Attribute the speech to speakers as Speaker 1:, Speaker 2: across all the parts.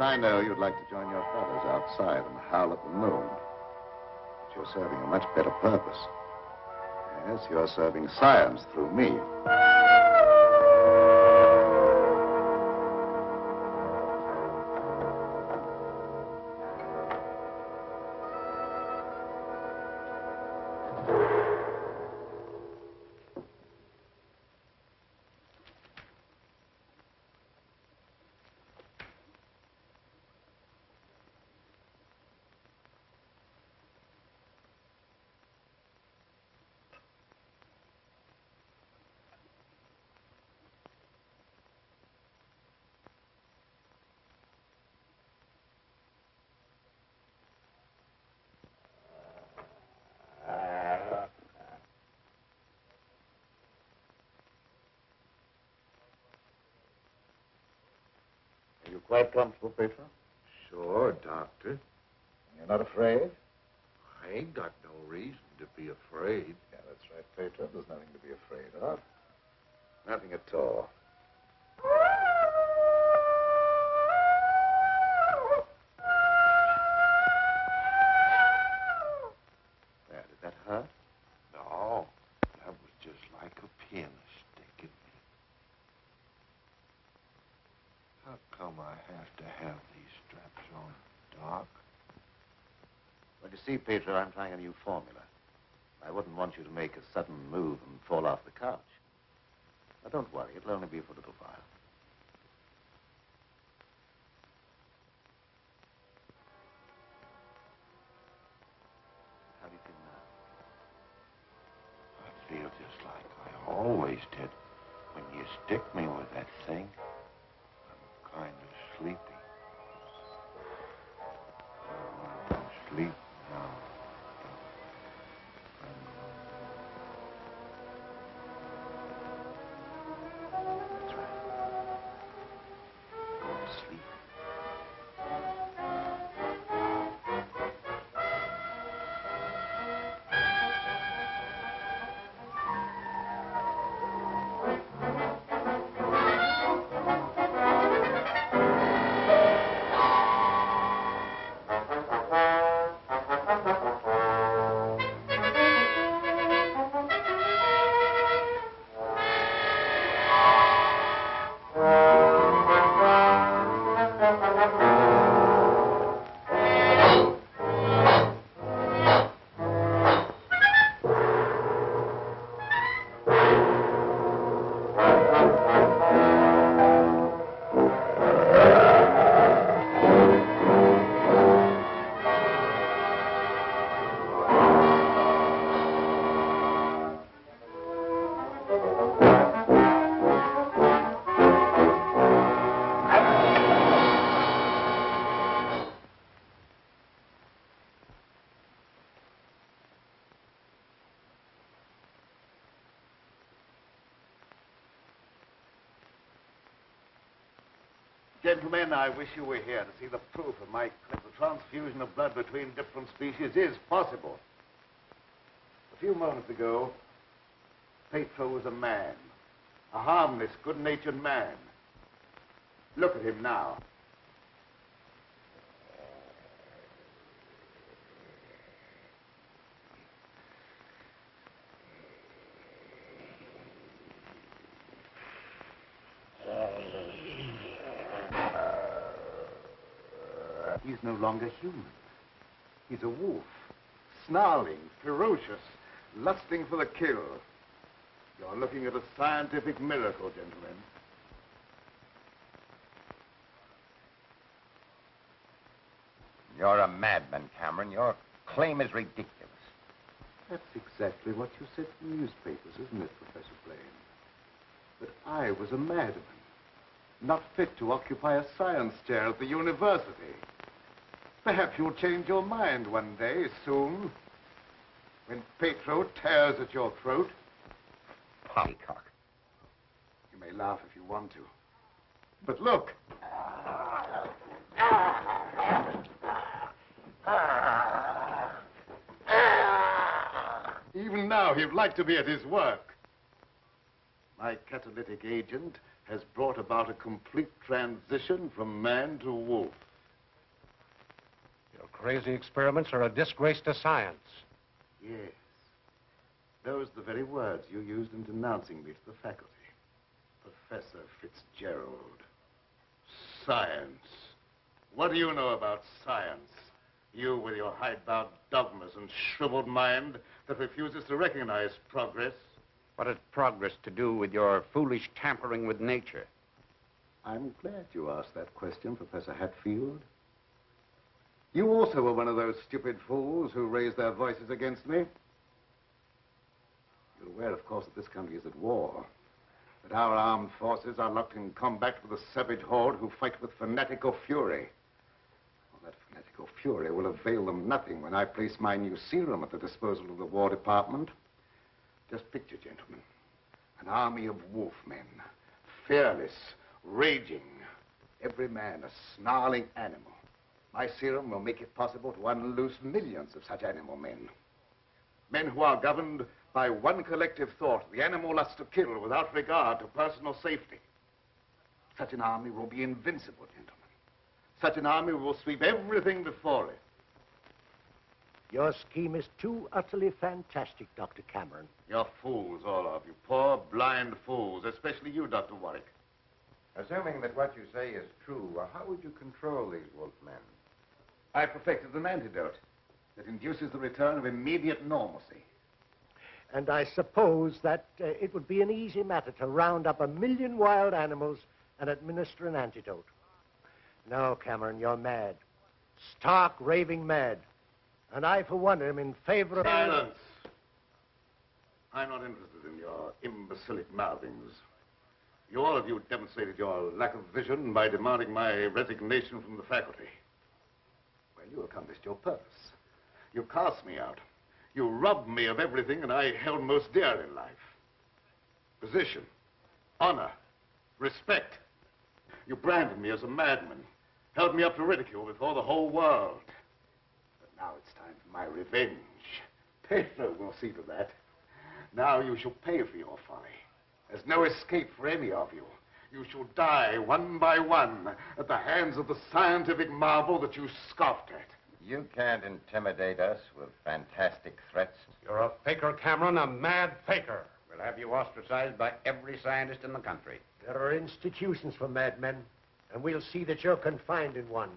Speaker 1: I know, you'd like to join your brothers outside and howl at the moon. But you're serving a much better purpose. Yes, you're serving science through me.
Speaker 2: Are you quite comfortable, Petro?
Speaker 3: Sure, Doctor.
Speaker 2: You're not afraid?
Speaker 3: I ain't got no reason to be afraid.
Speaker 2: Yeah, that's right, Petro. There's nothing to be afraid of.
Speaker 1: Nothing at all. There, did that hurt?
Speaker 3: No, that was just like a pin sticking me. How come I have to have these straps on, Doc?
Speaker 1: Well, you see, Pedro, I'm trying a new formula. I wouldn't want you to make a sudden move and fall off the couch. Now, don't worry. It'll only be for a little while. How do you feel now?
Speaker 3: I feel just like I always did when you stick me with that thing. I'm kind of sleepy. I want to sleep now.
Speaker 1: That's right. Go to sleep.
Speaker 2: Gentlemen, I wish you were here to see the proof of my claim. The transfusion of blood between different species is possible. A few moments ago, Petro was a man. A harmless, good-natured man. Look at him now. He's no longer human. He's a wolf, snarling, ferocious, lusting for the kill. You're looking at a scientific miracle, gentlemen.
Speaker 4: You're a madman, Cameron. Your claim is ridiculous.
Speaker 2: That's exactly what you said in the newspapers, isn't it, Professor Blaine? That I was a madman, not fit to occupy a science chair at the university. Perhaps you'll change your mind one day, soon, when Petro tears at your throat.
Speaker 4: Poppycock.
Speaker 2: You may laugh if you want to. But look. Even now, he'd like to be at his work. My catalytic agent has brought about a complete transition from man to wolf.
Speaker 5: crazy experiments are a disgrace to science.
Speaker 2: Yes. Those are the very words you used in denouncing me to the faculty. Professor Fitzgerald. Science. What do you know about science? You with your hidebound dogmas and shriveled mind that refuses to recognize progress.
Speaker 6: What has progress to do with your foolish tampering with nature?
Speaker 2: I'm glad you asked that question, Professor Hatfield. You also were one of those stupid fools who raised their voices against me. You're aware, of course, that this country is at war. That our armed forces are locked in combat with a savage horde who fight with fanatical fury. Well, that fanatical fury will avail them nothing when I place my new serum at the disposal of the War Department. Just picture, gentlemen, an army of wolfmen, fearless, raging, every man a snarling animal. My serum will make it possible to unloose millions of such animal men. Men who are governed by one collective thought, the animal lust to kill without regard to personal safety. Such an army will be invincible, gentlemen. Such an army will sweep everything before it.
Speaker 7: Your scheme is too utterly fantastic, Dr. Cameron.
Speaker 2: You're fools, all of you. Poor, blind fools, especially you, Dr. Warwick.
Speaker 4: Assuming that what you say is true, how would you control these wolfmen?
Speaker 2: I perfected an antidote that induces the return of immediate normalcy.
Speaker 7: And I suppose that it would be an easy matter to round up 1 million wild animals and administer an antidote. No, Cameron, you're mad. Stark, raving mad. And I, for one, am in favor of...
Speaker 2: Silence! I'm not interested in your imbecilic mouthings. You, all of you, demonstrated your lack of vision by demanding my resignation from the faculty. Well, you accomplished your purpose. You cast me out. You robbed me of everything that I held most dear in life. Position, honor, respect. You branded me as a madman, held me up to ridicule before the whole world. But now it's time for my revenge. Pedro will see to that. Now you shall pay for your folly. There's no escape for any of you. You shall die one by one at the hands of the scientific marvel that you scoffed at.
Speaker 4: You can't intimidate us with fantastic threats.
Speaker 5: You're a faker, Cameron, a mad faker.
Speaker 6: We'll have you ostracized by every scientist in the country.
Speaker 7: There are institutions for madmen, and we'll see that you're confined in one.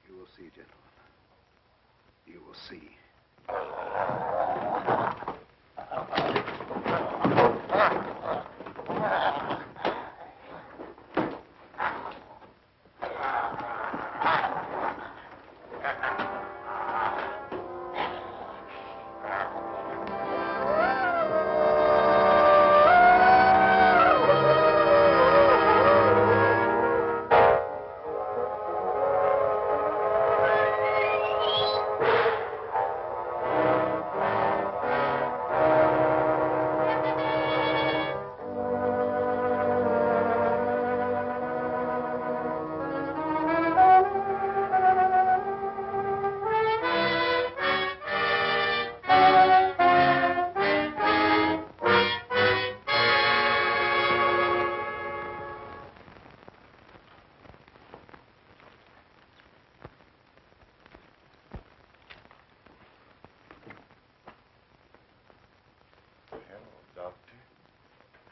Speaker 2: You will see, gentlemen. You will see.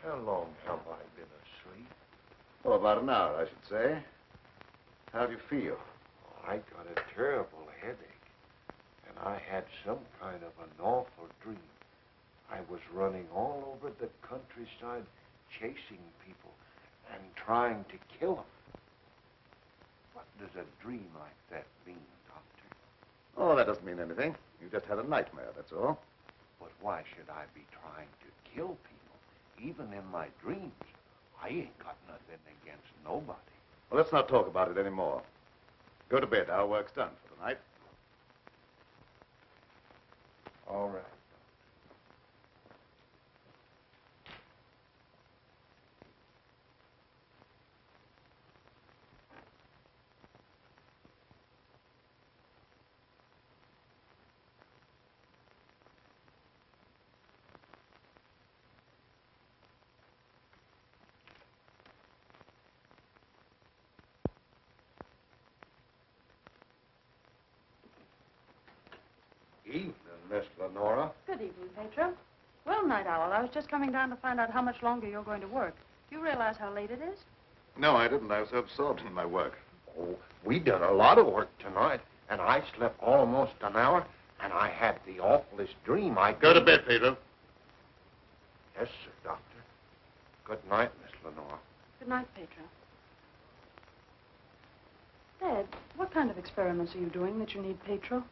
Speaker 3: How long have I been asleep?
Speaker 2: Oh, about an hour, I should say. How do you feel?
Speaker 3: I got a terrible headache, and I had some kind of an awful dream. I was running all over the countryside, chasing people and trying to kill them. What does a dream like that mean, Doctor?
Speaker 2: Oh, that doesn't mean anything. You just had a nightmare, that's all.
Speaker 3: But why should I be trying to kill people? Even in my dreams, I ain't got nothing against nobody.
Speaker 2: Well, let's not talk about it anymore. Go to bed. Our work's done for the night.
Speaker 3: All right. Evening, Miss Lenora.
Speaker 8: Good evening, Pedro. Well, Night Owl, I was just coming down to find out how much longer you're going to work. Do you realize how late it is?
Speaker 1: No, I didn't. I was so absorbed in my work.
Speaker 3: Oh, we done a lot of work tonight, and I slept almost an hour, and I had the awfulest dream.
Speaker 1: Go to bed, Pedro.
Speaker 3: Yes, sir, Doctor. Good night, Miss Lenora.
Speaker 8: Good night, Pedro. Dad, what kind of experiments are you doing that you need Pedro?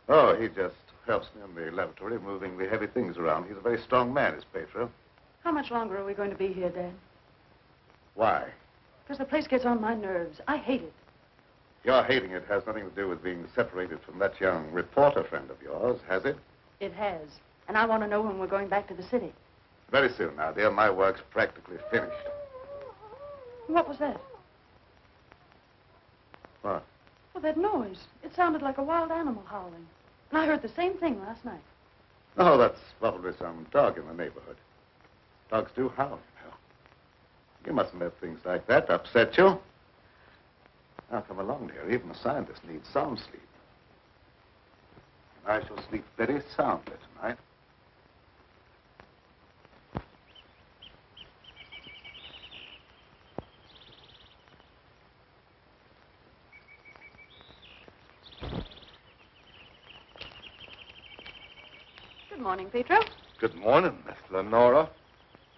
Speaker 1: Oh, he just helps me in the laboratory, moving the heavy things around. He's a very strong man, is Pedro.
Speaker 8: How much longer are we going to be here, Dad?
Speaker 1: Why?
Speaker 8: Because the place gets on my nerves. I hate it.
Speaker 1: Your hating it has nothing to do with being separated from that young reporter friend of yours, has it?
Speaker 8: It has. And I want to know when we're going back to the city.
Speaker 1: Very soon now, dear. My work's practically finished.
Speaker 8: What was that?
Speaker 1: What?
Speaker 8: Well, that noise. It sounded like a wild animal howling. And I heard the same thing last night.
Speaker 1: Oh, that's probably some dog in the neighborhood. Dogs do howl, you know. You mustn't let things like that upset you. Now, come along, dear. Even a scientist needs sound sleep. And I shall sleep very soundly tonight.
Speaker 8: Good morning, Pedro.
Speaker 3: Good morning, Miss Lenora.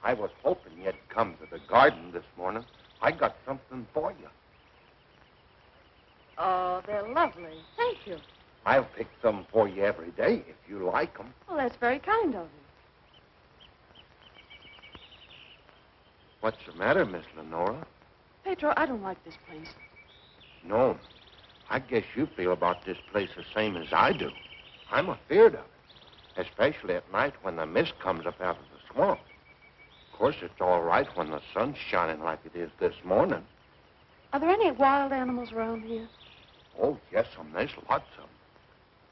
Speaker 3: I was hoping you'd come to the garden this morning. I got something for you.
Speaker 8: Oh, they're lovely. Thank you.
Speaker 3: I'll pick some for you every day if you like them.
Speaker 8: Well, that's very kind of you.
Speaker 3: What's the matter, Miss Lenora?
Speaker 8: Pedro, I don't like this place.
Speaker 3: No. I guess you feel about this place the same as I do. I'm afeard of it, especially at night when the mist comes up out of the swamp. Of course, it's all right when the sun's shining like it is this morning.
Speaker 8: Are there any wild animals around here?
Speaker 3: Oh, yes, there's lots of them.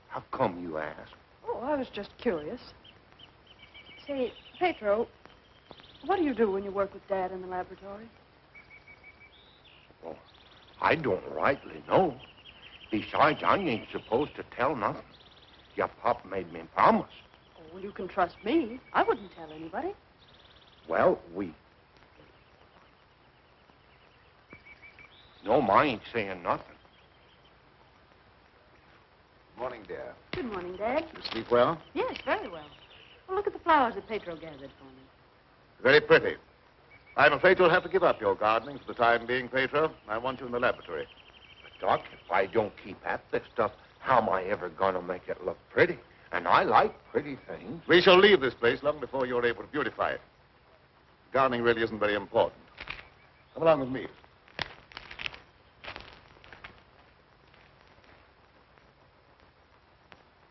Speaker 3: How come you ask?
Speaker 8: Oh, I was just curious. Say, Pedro, what do you do when you work with Dad in the laboratory?
Speaker 3: Oh, I don't rightly know. Besides, I ain't supposed to tell nothing. Your pop made me promise.
Speaker 8: Oh, well, you can trust me. I wouldn't tell anybody.
Speaker 3: Well, No, I ain't saying nothing.
Speaker 1: Morning, dear.
Speaker 8: Good morning, Dad.
Speaker 1: You sleep well?
Speaker 8: Yes, very well. Well, look at the flowers that Pedro gathered for me.
Speaker 1: Very pretty. I'm afraid you'll have to give up your gardening for the time being, Pedro. I want you in the laboratory.
Speaker 3: But, Doc, if I don't keep at this stuff, how am I ever going to make it look pretty? And I like pretty things.
Speaker 1: We shall leave this place long before you're able to beautify it. Gardening really isn't very important. Come along with me.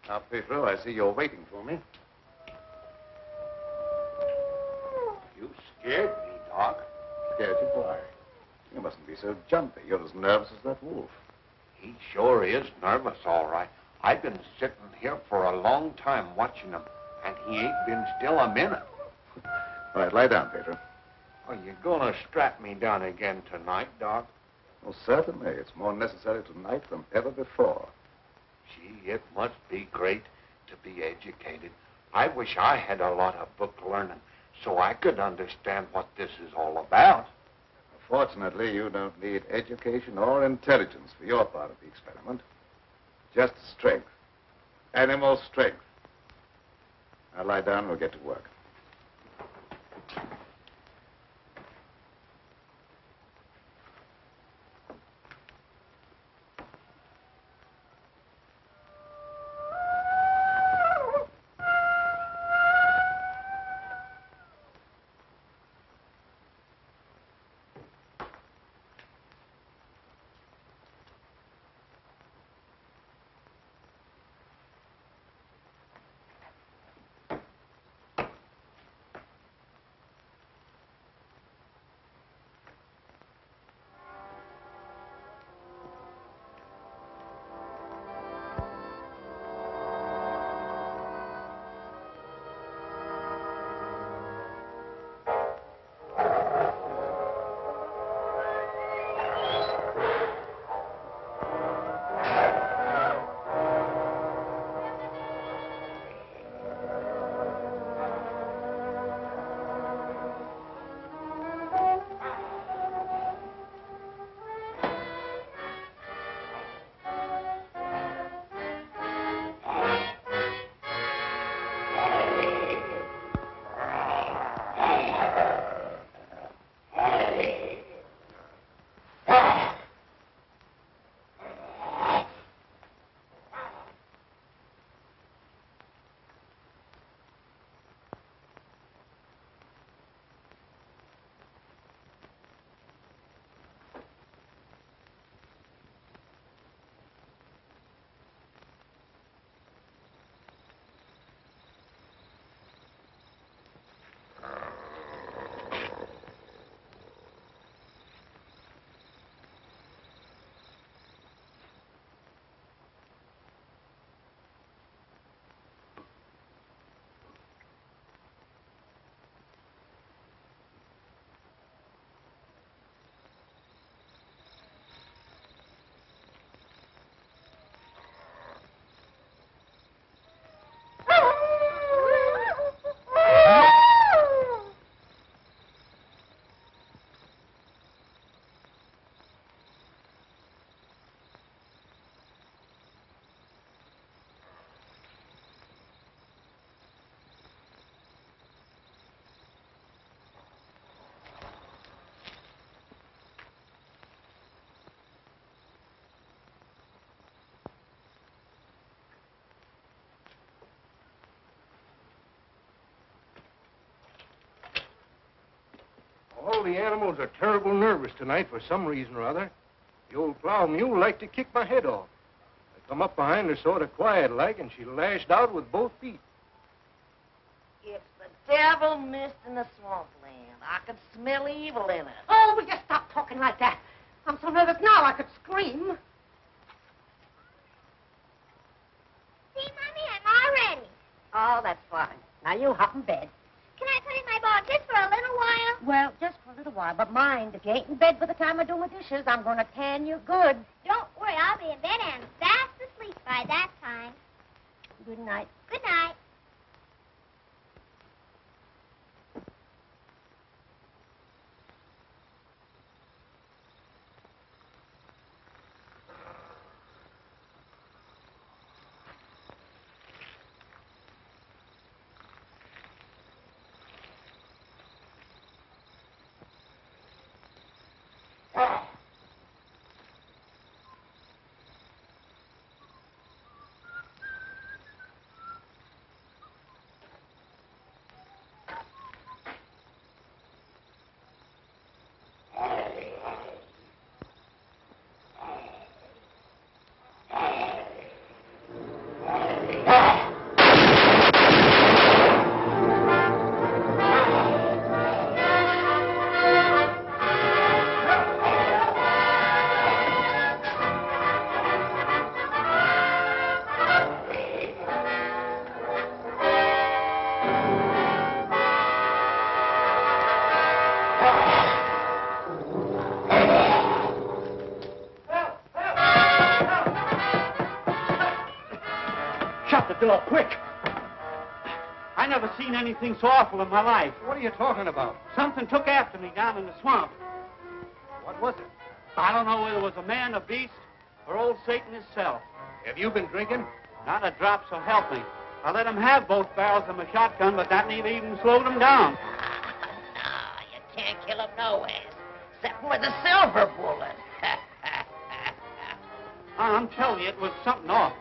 Speaker 1: Now, Pedro, I see you're waiting for me.
Speaker 3: You scared me, Doc.
Speaker 1: Scared you? Why? You mustn't be so jumpy. You're as nervous as that wolf.
Speaker 3: He sure is nervous, all right. I've been sitting here for a long time watching him, and he ain't been still a minute.
Speaker 1: All right, lie down, Pedro.
Speaker 3: Are you going to strap me down again tonight, Doc?
Speaker 1: Oh, certainly. It's more necessary tonight than ever before.
Speaker 3: Gee, it must be great to be educated. I wish I had a lot of book learning so I could understand what this is all about.
Speaker 1: Fortunately, you don't need education or intelligence for your part of the experiment. Just strength. Animal strength. Now lie down and we'll get to work.
Speaker 5: the animals are terrible nervous tonight for some reason or other. The old plow mule liked to kick my head off. I come up behind her sort of quiet-like, and she lashed out with both feet.
Speaker 9: It's the devil mist in the swampland. I could smell evil in it.
Speaker 10: Oh, will you stop talking like that? I'm so nervous now I could scream.
Speaker 11: See, Mommy, I'm all ready.
Speaker 10: Oh, that's fine. Now you hop in bed.
Speaker 11: Can I play in my ball just for a little while?
Speaker 10: Well, just for a little while. But mind, if you ain't in bed by the time I do my dishes, I'm going to tan you good.
Speaker 11: Don't worry, I'll be in bed and fast asleep by that time.
Speaker 10: Good night.
Speaker 11: Good night.
Speaker 6: Door, quick! I never seen anything so awful in my life.
Speaker 5: What are you talking about?
Speaker 6: Something took after me down in the swamp.
Speaker 5: What was it?
Speaker 6: I don't know whether it was a man, a beast, or old Satan himself.
Speaker 5: Have you been drinking?
Speaker 6: Not a drop, so help me. I let him have both barrels of my shotgun, but that never even slowed him down.
Speaker 9: No, you can't kill him no ways, except with a silver bullet.
Speaker 6: I'm telling you, it was something awful.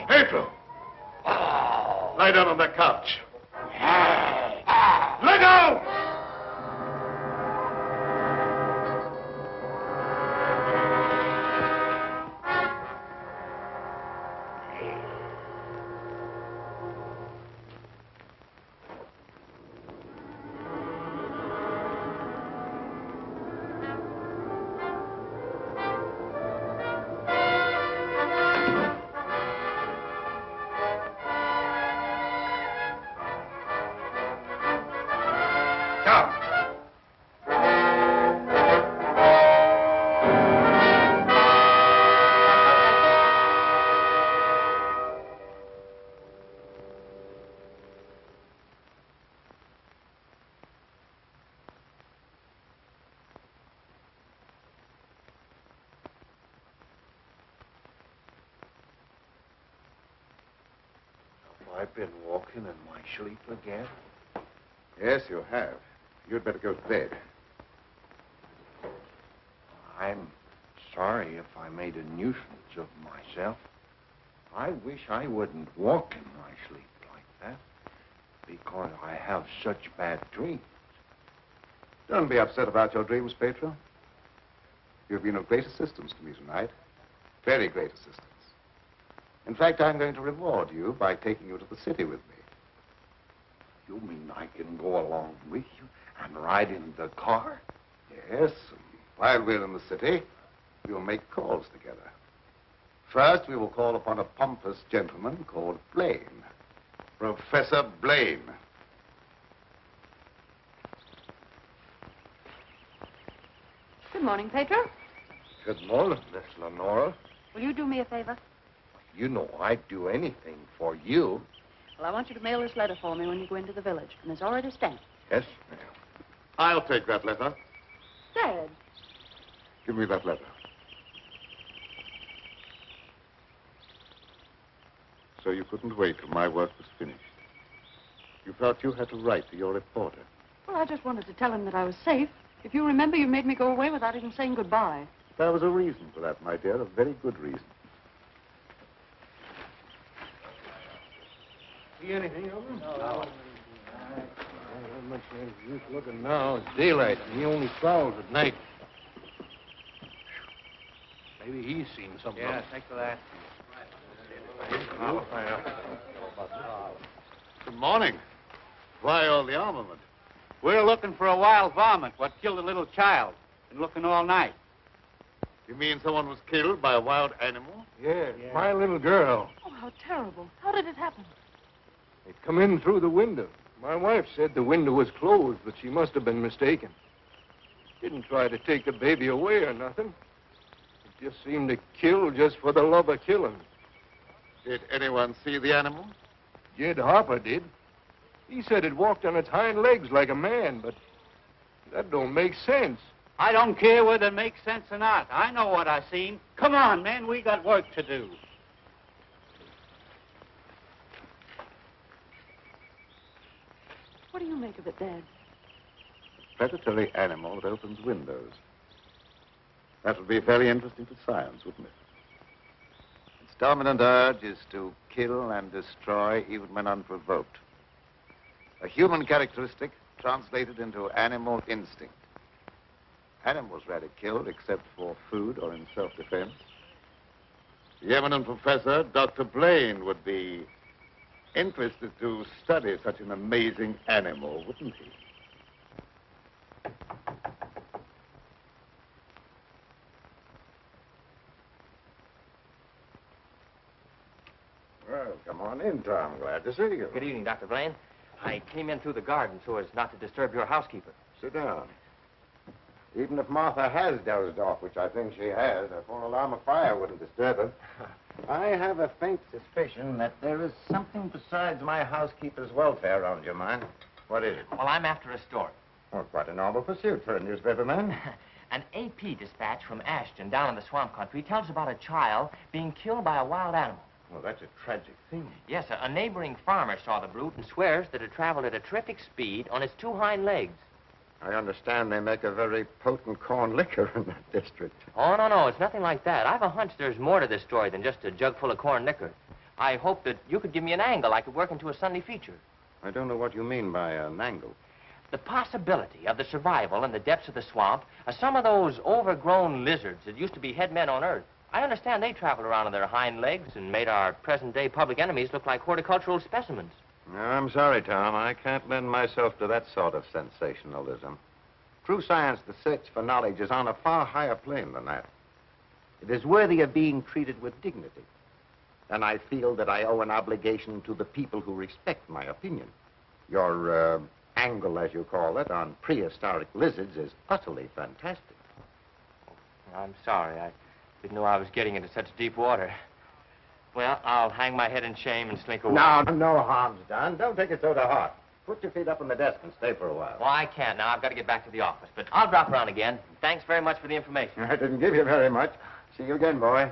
Speaker 1: Pedro! Lie down on that couch. Lie down!
Speaker 3: I've been walking in my sleep again.
Speaker 1: Yes, you have. You'd better go to bed.
Speaker 3: I'm sorry if I made a nuisance of myself. I wish I wouldn't walk in my sleep like that, because I have such bad dreams.
Speaker 1: Don't be upset about your dreams, Pedro. You've been of great assistance to me tonight. Very great assistance. In fact, I'm going to reward you by taking you to the city with me.
Speaker 3: You mean I can go along with you and ride in the car?
Speaker 1: Yes, and while we're in the city, we'll make calls together. First, we will call upon a pompous gentleman called Blaine. Professor Blaine.
Speaker 8: Good morning, Pedro.
Speaker 3: Good morning, Miss Lenora.
Speaker 8: Will you do me a favor?
Speaker 3: You know I'd do anything for you.
Speaker 8: Well, I want you to mail this letter for me when you go into the village. And it's already stamped.
Speaker 3: Yes, ma'am.
Speaker 1: I'll take that letter.
Speaker 8: Dad.
Speaker 1: Give me that letter. So you couldn't wait till my work was finished. You felt you had to write to your reporter.
Speaker 8: Well, I just wanted to tell him that I was safe. If you remember, you made me go away without even saying goodbye.
Speaker 1: There was a reason for that, my dear, a very good reason.
Speaker 5: See anything of him? No. Not much use looking now. It's daylight, and he only prowls at night. Maybe he's seen something.
Speaker 6: Yeah, thanks for that.
Speaker 1: Good morning. Why all the armament?
Speaker 6: We're looking for a wild varmint what killed a little child. Been looking all night.
Speaker 1: You mean someone was killed by a wild animal?
Speaker 5: Yeah, my little girl.
Speaker 8: Oh, how terrible. How did it happen?
Speaker 5: It come in through the window. My wife said the window was closed, but she must have been mistaken. Didn't try to take the baby away or nothing. It just seemed to kill just for the love of killing.
Speaker 1: Did anyone see the animal?
Speaker 5: Jed Harper did. He said it walked on its hind legs like a man, but that don't make sense.
Speaker 6: I don't care whether it makes sense or not. I know what I seen. Come on, men, we got work to do.
Speaker 8: What do you make of it, Dad?
Speaker 1: A predatory animal that opens windows. That would be very interesting to science, wouldn't it? Its dominant urge is to kill and destroy even when unprovoked. A human characteristic translated into animal instinct. Animals rarely killed except for food or in self-defense. The eminent professor, Dr. Blaine, would be interested to study such an amazing animal, wouldn't he?
Speaker 3: Well, come on in, Tom. Glad to see you.
Speaker 12: Good evening, Dr. Blaine. I came in through the garden so as not to disturb your housekeeper.
Speaker 3: Sit down. Even if Martha has dozed off, which I think she has, a full alarm of fire wouldn't disturb her. I have a faint suspicion that there is something besides my housekeeper's welfare on your mind. What is it?
Speaker 12: Well, I'm after a story.
Speaker 3: Well, quite a novel pursuit for a newspaperman.
Speaker 12: An AP dispatch from Ashton down in the swamp country tells about a child being killed by a wild animal.
Speaker 3: Well, that's a tragic thing.
Speaker 12: Yes, a neighboring farmer saw the brute and swears that it traveled at a terrific speed on its two hind legs.
Speaker 3: I understand they make a very potent corn liquor in that district.
Speaker 12: Oh, no, it's nothing like that. I've a hunch there's more to this story than just a jug full of corn liquor. I hope that you could give me an angle I could work into a Sunday feature.
Speaker 3: I don't know what you mean by an angle.
Speaker 12: The possibility of the survival in the depths of the swamp of some of those overgrown lizards that used to be head men on Earth. I understand they traveled around on their hind legs and made our present-day public enemies look like horticultural specimens.
Speaker 3: No, I'm sorry, Tom. I can't lend myself to that sort of sensationalism. True science, the search for knowledge, is on a far higher plane than that. It is worthy of being treated with dignity. And I feel that I owe an obligation to the people who respect my opinion. Your angle, as you call it, on prehistoric lizards is utterly fantastic.
Speaker 12: I'm sorry. I didn't know I was getting into such deep water. Well, I'll hang my head in shame and slink away.
Speaker 3: No harm's done. Don't take it so to heart. Put your feet up on the desk and stay for a while.
Speaker 12: Well, I can't now. I've got to get back to the office. But I'll drop around again. Thanks very much for the information.
Speaker 3: I didn't give you very much. See you again, boy.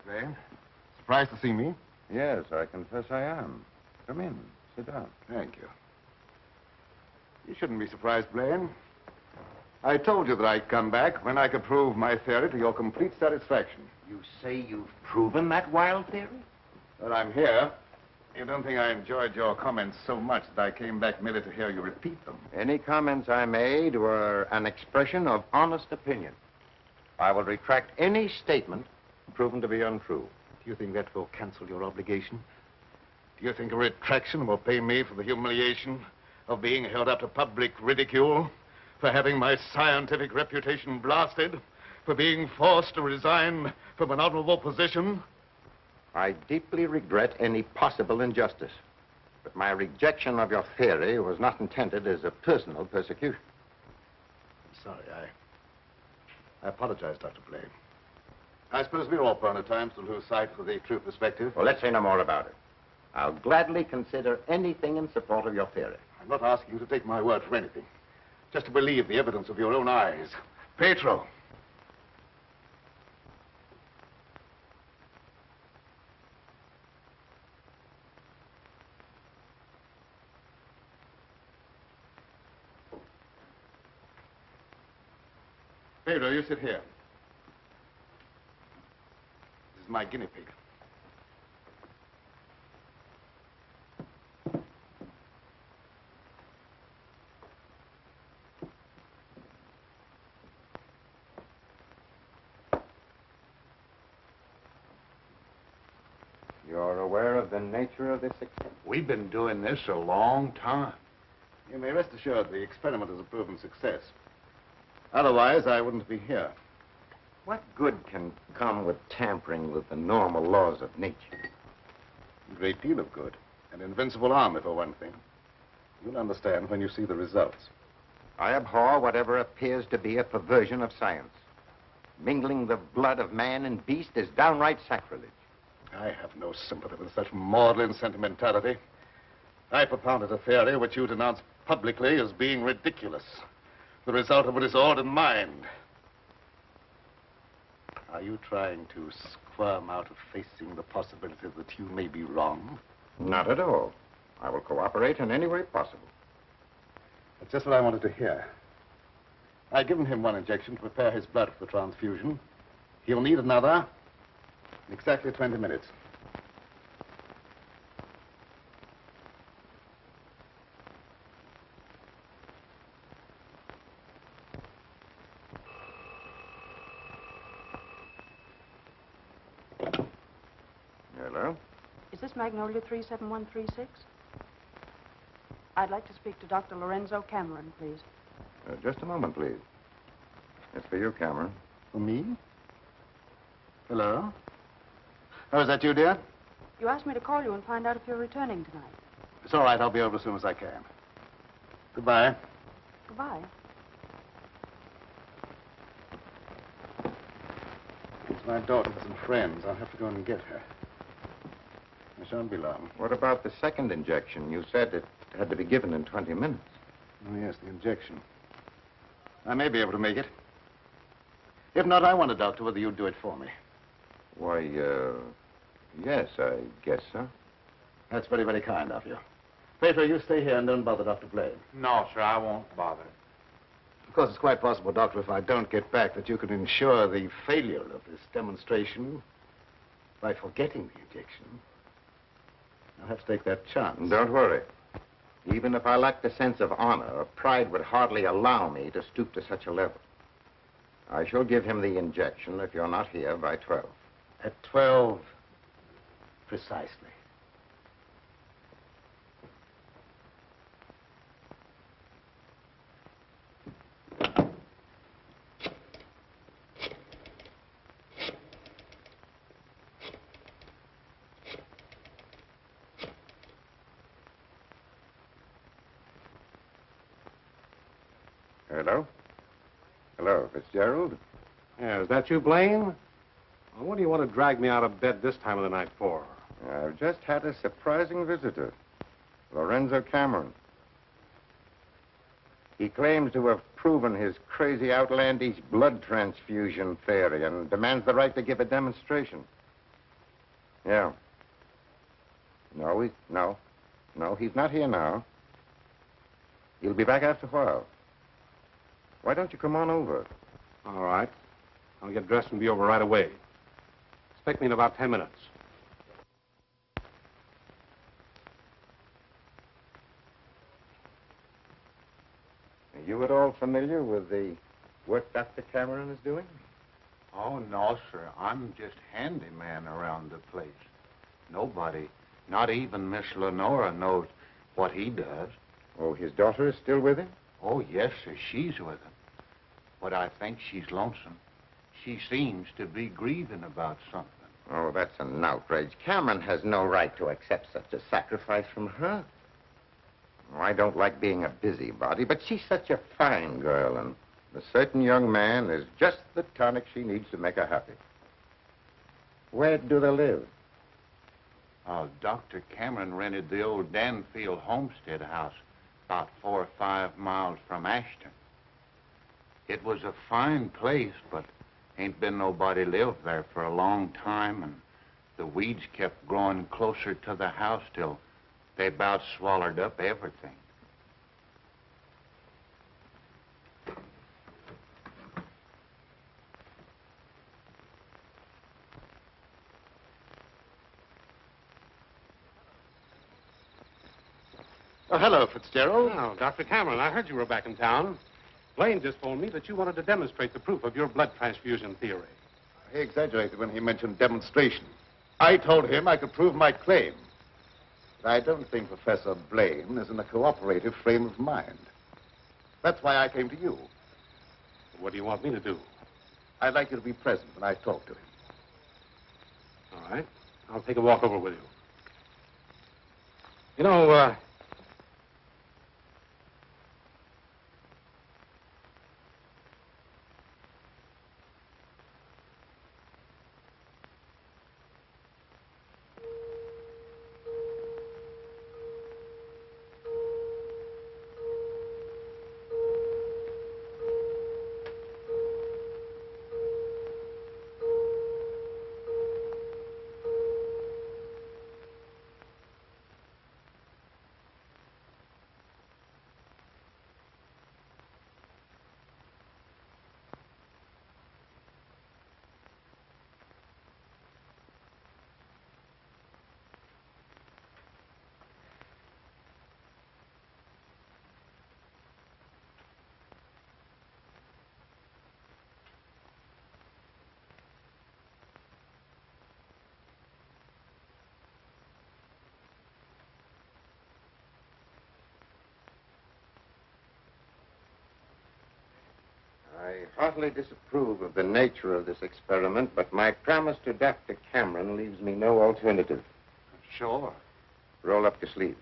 Speaker 1: Blaine. surprised to see me?
Speaker 4: Yes, I confess I am. Come in. Sit down.
Speaker 1: Thank you. You shouldn't be surprised, Blaine. I told you that I'd come back when I could prove my theory to your complete satisfaction.
Speaker 3: You say you've proven that wild theory?
Speaker 1: Well, I'm here. You don't think I enjoyed your comments so much that I came back merely to hear you repeat them?
Speaker 4: Any comments I made were an expression of honest opinion. I will retract any statement proven to be untrue.
Speaker 1: Do you think that will cancel your obligation? Do you think a retraction will pay me for the humiliation of being held up to public ridicule, for having my scientific reputation blasted, for being forced to resign from an honorable position?
Speaker 4: I deeply regret any possible injustice, but my rejection of your theory was not intended as a personal persecution.
Speaker 1: I'm sorry. I apologize, Dr. Blaine. I suppose we're all prone at times to lose sight of the true perspective.
Speaker 4: Well, let's say no more about it. I'll gladly consider anything in support of your theory.
Speaker 1: I'm not asking you to take my word for anything. Just to believe the evidence of your own eyes. Pedro. Pedro, you sit here. This is my guinea pig.
Speaker 4: You're aware of the nature of this experiment?
Speaker 3: We've been doing this a long time.
Speaker 1: You may rest assured the experiment is a proven success. Otherwise, I wouldn't be here.
Speaker 4: What good can come with tampering with the normal laws of nature?
Speaker 1: A great deal of good. An invincible army, for one thing. You'll understand when you see the results.
Speaker 4: I abhor whatever appears to be a perversion of science. Mingling the blood of man and beast is downright sacrilege.
Speaker 1: I have no sympathy with such maudlin sentimentality. I propounded a theory which you denounced publicly as being ridiculous. The result of a disordered mind. Are you trying to squirm out of facing the possibility that you may be wrong?
Speaker 4: Not at all. I will cooperate in any way possible.
Speaker 1: That's just what I wanted to hear. I've given him one injection to prepare his blood for the transfusion. He'll need another in exactly 20 minutes.
Speaker 4: Hello?
Speaker 8: Is this Magnolia 37136? I'd like to speak to Dr. Lorenzo Cameron, please.
Speaker 4: Just a moment, please. It's for you, Cameron.
Speaker 1: For me? Hello? Oh, is that you, dear?
Speaker 8: You asked me to call you and find out if you're returning tonight.
Speaker 1: It's all right. I'll be over as soon as I can. Goodbye.
Speaker 8: Goodbye.
Speaker 1: It's my daughter with some friends. I'll have to go and get her. I shan't be long.
Speaker 4: What about the second injection? You said it had to be given in 20 minutes.
Speaker 1: Oh, yes, the injection. I may be able to make it. If not, I wonder, Doctor, whether you'd do it for me.
Speaker 4: Why, yes, I guess so.
Speaker 1: That's very, very kind of you. Pedro, you stay here and don't bother Dr. Blaine.
Speaker 3: No, sir, I won't bother.
Speaker 1: Of course, it's quite possible, Doctor, if I don't get back, that you could ensure the failure of this demonstration by forgetting the injection. I'll have to take that chance.
Speaker 4: Don't worry. Even if I lacked a sense of honor, pride would hardly allow me to stoop to such a level. I shall give him the injection if you're not here by 12.
Speaker 1: At 12, precisely.
Speaker 4: Hello? Hello, Fitzgerald?
Speaker 13: Yeah, is that you, Blaine? Well, what do you want to drag me out of bed this time of the night for?
Speaker 4: I've just had a surprising visitor, Lorenzo Cameron. He claims to have proven his crazy, outlandish blood transfusion theory and demands the right to give a demonstration. Yeah. No, he's not here now. He'll be back after a while. Why don't you come on over?
Speaker 13: All right. I'll get dressed and be over right away. Expect me in about 10 minutes.
Speaker 4: Are you at all familiar with the work Dr. Cameron is doing?
Speaker 2: Oh, no, sir. I'm just handyman around the place. Nobody, not even Miss Lenora, knows what he does.
Speaker 4: Oh, his daughter is still with him?
Speaker 2: Oh, yes, sir. She's with him. But I think she's lonesome. She seems to be grieving about something.
Speaker 4: Oh, that's an outrage. Cameron has no right to accept such a sacrifice from her. Oh, I don't like being a busybody, but she's such a fine girl, and a certain young man is just the tonic she needs to make her happy. Where do they live?
Speaker 2: Dr. Cameron rented the old Danfield homestead house about 4 or 5 miles from Ashton. It was a fine place, but ain't been nobody lived there for a long time, and the weeds kept growing closer to the house till they about swallowed up everything.
Speaker 1: Oh, hello, Fitzgerald.
Speaker 13: Oh, Dr. Cameron, I heard you were back in town. Blaine just told me that you wanted to demonstrate the proof of your blood transfusion theory.
Speaker 1: He exaggerated when he mentioned demonstration. I told him I could prove my claim. But I don't think Professor Blaine is in a cooperative frame of mind. That's why I came to you.
Speaker 13: What do you want me to do?
Speaker 1: I'd like you to be present when I talk to him.
Speaker 13: All right. I'll take a walk over with you. You know,
Speaker 4: I heartily disapprove of the nature of this experiment, but my promise to Dr. Cameron leaves me no alternative.
Speaker 2: Sure.
Speaker 4: Roll up your sleeve.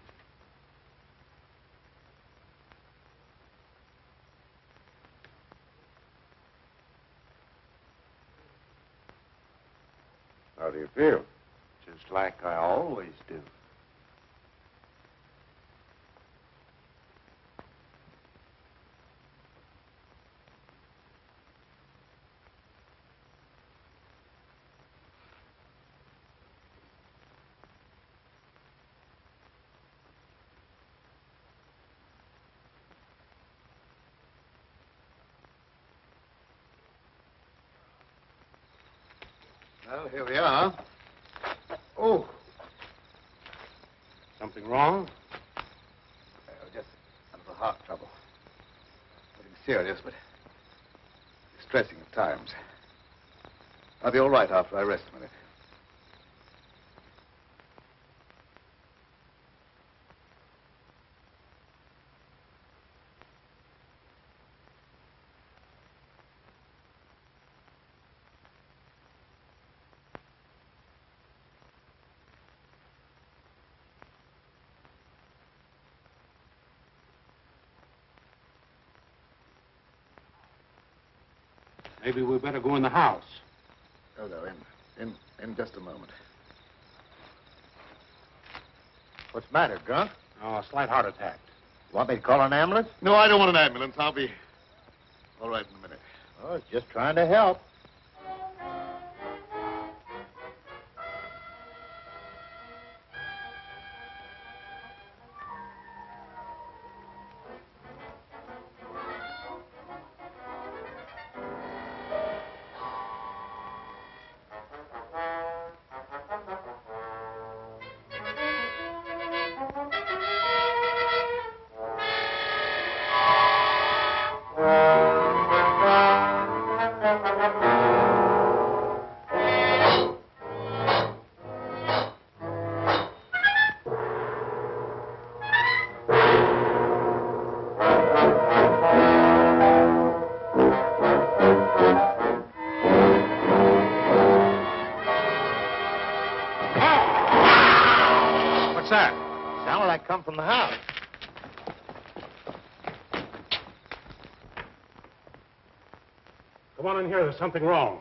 Speaker 4: How do you feel?
Speaker 2: Just like I always do.
Speaker 1: Well, here we are. Oh.
Speaker 13: something wrong?
Speaker 1: Just a little heart trouble. Nothing serious, but distressing at times. I'll be all right after I rest a minute.
Speaker 13: Maybe we better go in the house.
Speaker 1: Oh, no, in just a moment. What's the matter, Grunt?
Speaker 13: Oh, a slight heart attack.
Speaker 7: Want me to call an ambulance?
Speaker 1: No, I don't want an ambulance. I'll be all right in a minute.
Speaker 7: Oh, just trying to help.
Speaker 13: What's that?
Speaker 7: Sounded like come from the house.
Speaker 13: Come on in here. There's something wrong.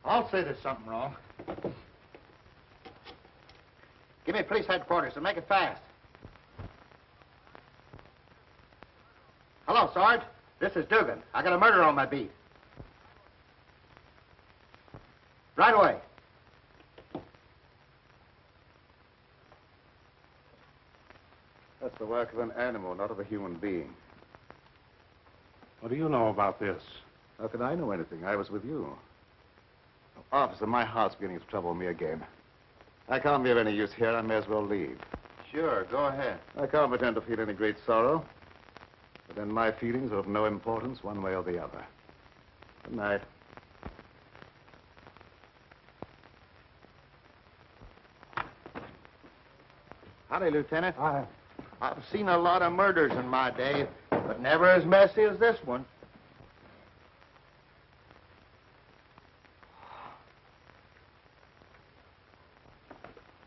Speaker 7: I'll say there's something wrong. Give me police headquarters and make it fast. Hello, Sarge. This is Dugan. I got a murder on my beat. Right away.
Speaker 1: That's the work of an animal, not of a human being.
Speaker 13: What do you know about this?
Speaker 1: How could I know anything? I was with you. Officer, my heart's beginning to trouble me again. I can't be of any use here. I may as well leave.
Speaker 7: Sure, go ahead.
Speaker 1: I can't pretend to feel any great sorrow. But then my feelings are of no importance one way or the other. Good night.
Speaker 7: Howdy, Lieutenant. I've seen a lot of murders in my day, but never as messy as this one.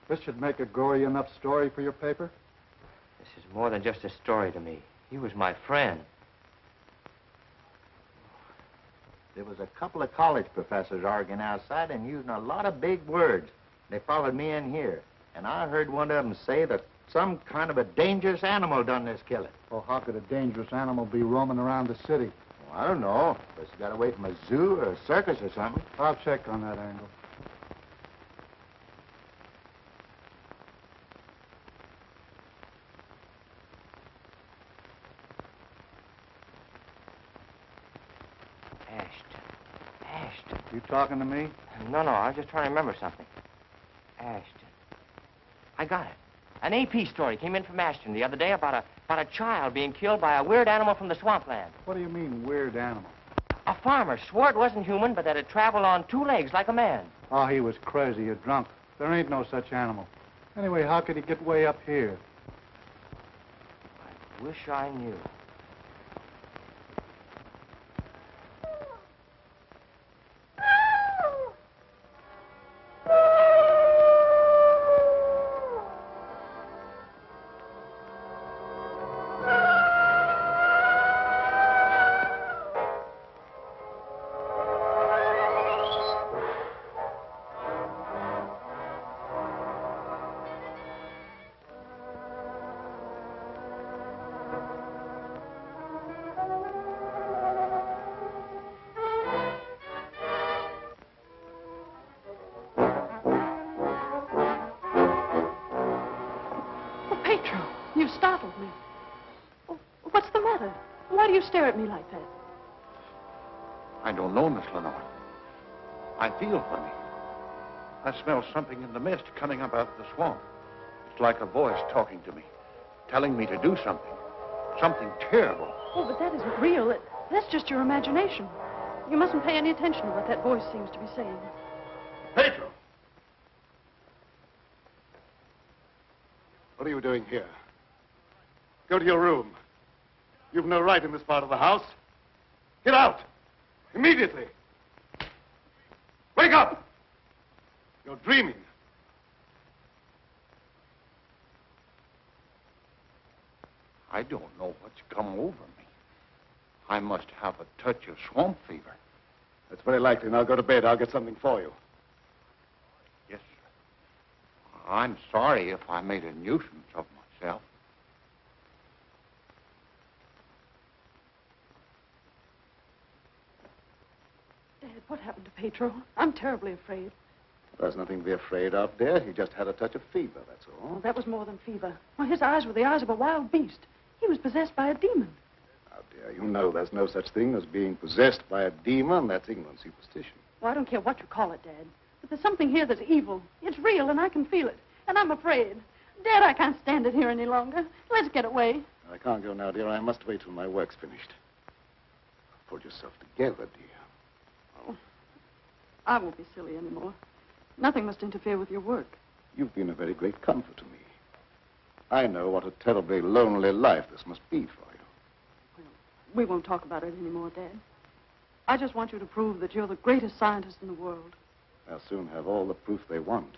Speaker 14: This should make a gory enough story for your paper?
Speaker 12: This is more than just a story to me. He was my friend.
Speaker 7: There was a couple of college professors arguing outside and using a lot of big words. They followed me in here, and I heard one of them say that some kind of a dangerous animal done this killing.
Speaker 14: Well, how could a dangerous animal be roaming around the city?
Speaker 7: Well, I don't know. Guess he got away from a zoo or a circus or something.
Speaker 14: I'll check on that angle.
Speaker 12: Ashton.
Speaker 14: You talking to me?
Speaker 12: No, I was just trying to remember something. Ashton. I got it. An AP story came in from Ashton the other day about a child being killed by a weird animal from the swampland.
Speaker 14: What do you mean, weird animal?
Speaker 12: A farmer swore it wasn't human, but that it traveled on two legs like a man.
Speaker 14: Oh, he was crazy or drunk. There ain't no such animal. Anyway, how could he get way up here?
Speaker 12: I wish I knew.
Speaker 8: You startled me. Oh, what's the matter? Why do you stare at me like that?
Speaker 3: I don't know, Miss Lenore. I feel funny. I smell something in the mist coming up out of the swamp. It's like a voice talking to me, telling me to do something. Something terrible.
Speaker 8: Oh, but that isn't real. That's just your imagination. You mustn't pay any attention to what that voice seems to be saying.
Speaker 1: Pedro! What are you doing here? Go to your room. You've no right in this part of the house. Get out! Immediately! Wake up! You're dreaming.
Speaker 3: I don't know what's come over me. I must have a touch of swamp fever.
Speaker 1: That's very likely. Now go to bed. I'll get something for you.
Speaker 3: Yes, sir. I'm sorry if I made a nuisance of myself.
Speaker 8: Dad, what happened to Pedro? I'm terribly afraid.
Speaker 1: There's nothing to be afraid of, dear. He just had a touch of fever, that's all.
Speaker 8: Oh, that was more than fever. Well, his eyes were the eyes of a wild beast. He was possessed by a demon.
Speaker 1: Now, dear, you know there's no such thing as being possessed by a demon. That's ignorant superstition.
Speaker 8: Well, I don't care what you call it, Dad. But there's something here that's evil. It's real, and I can feel it. And I'm afraid. Dad, I can't stand it here any longer. Let's get away.
Speaker 1: I can't go now, dear. I must wait till my work's finished. Pull yourself together, dear.
Speaker 8: Oh, I won't be silly anymore. Nothing must interfere with your work.
Speaker 1: You've been a very great comfort to me. I know what a terribly lonely life this must be for you.
Speaker 8: Well, we won't talk about it anymore, Dad. I just want you to prove that you're the greatest scientist in the world.
Speaker 1: They'll soon have all the proof they want.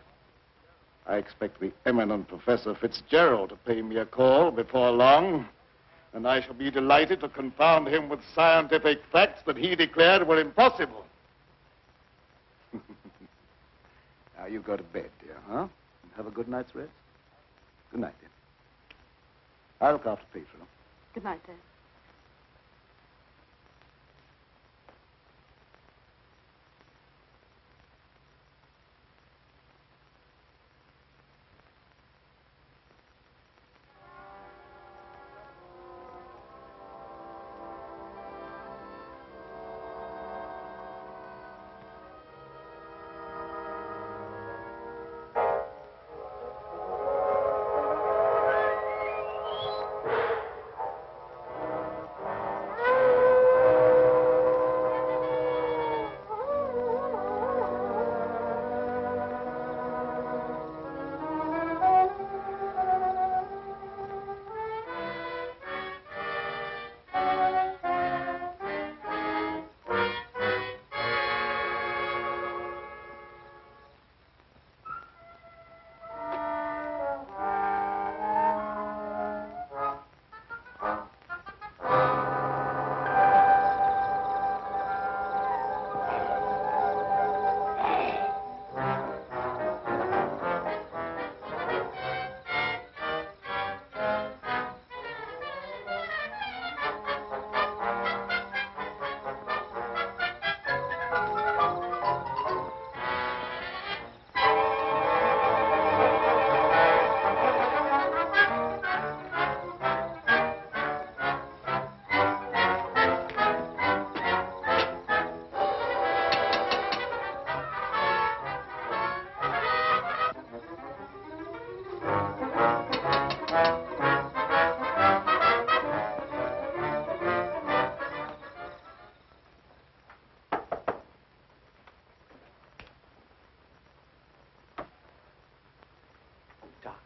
Speaker 1: I expect the eminent Professor Fitzgerald to pay me a call before long, and I shall be delighted to confound him with scientific facts that he declared were impossible. Now, you go to bed, dear, huh? And have a good night's rest. Good night, dear. I'll look after Pedro.
Speaker 8: Good night, Dad.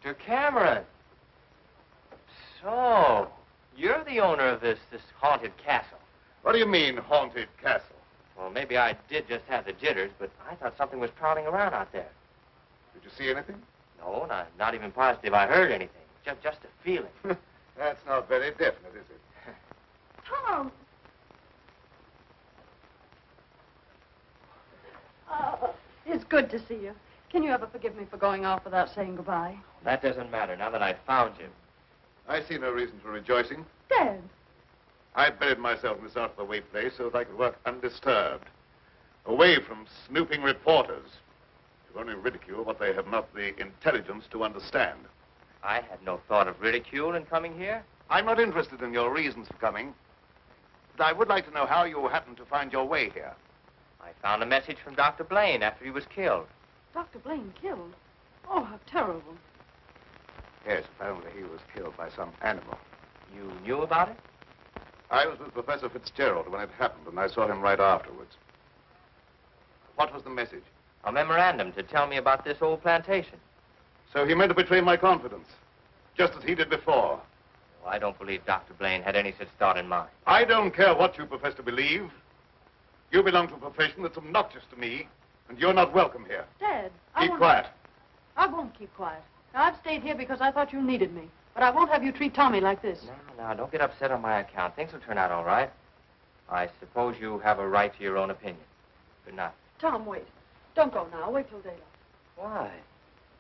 Speaker 12: Dr. Cameron. So, you're the owner of this haunted castle.
Speaker 1: What do you mean, haunted castle?
Speaker 12: Well, maybe I did just have the jitters, but I thought something was prowling around out there.
Speaker 1: Did you see anything?
Speaker 12: No, not even positive I heard anything. Just a feeling.
Speaker 1: That's not very definite, is it?
Speaker 8: Tom! It's good to see you. Can you ever forgive me for going off without saying goodbye?
Speaker 12: That doesn't matter now that I've found you.
Speaker 1: I see no reason for rejoicing.
Speaker 8: Dad!
Speaker 1: I buried myself in this out-of-the-way place so that I could work undisturbed, away from snooping reporters who only ridicule what they have not the intelligence to understand.
Speaker 12: I had no thought of ridicule in coming here.
Speaker 1: I'm not interested in your reasons for coming, but I would like to know how you happened to find your way here.
Speaker 12: I found a message from Dr. Blaine after he was killed.
Speaker 8: Dr. Blaine killed? Oh, how terrible.
Speaker 1: Yes, apparently he was killed by some animal.
Speaker 12: You knew about it?
Speaker 1: I was with Professor Fitzgerald when it happened, and I saw him right afterwards. What was the message?
Speaker 12: A memorandum to tell me about this old plantation.
Speaker 1: So he meant to betray my confidence, just as he did before.
Speaker 12: Well, I don't believe Dr. Blaine had any such thought in mind.
Speaker 1: I don't care what you profess to believe. You belong to a profession that's obnoxious to me, and you're not welcome here.
Speaker 8: Dad,
Speaker 1: Keep quiet.
Speaker 8: I won't keep quiet. Now, I've stayed here because I thought you needed me. But I won't have you treat Tommy like this.
Speaker 12: Now, don't get upset on my account. Things will turn out all right. I suppose you have a right to your own opinion. Good night.
Speaker 8: Tom, wait. Don't go now. Wait till daylight.
Speaker 12: Why?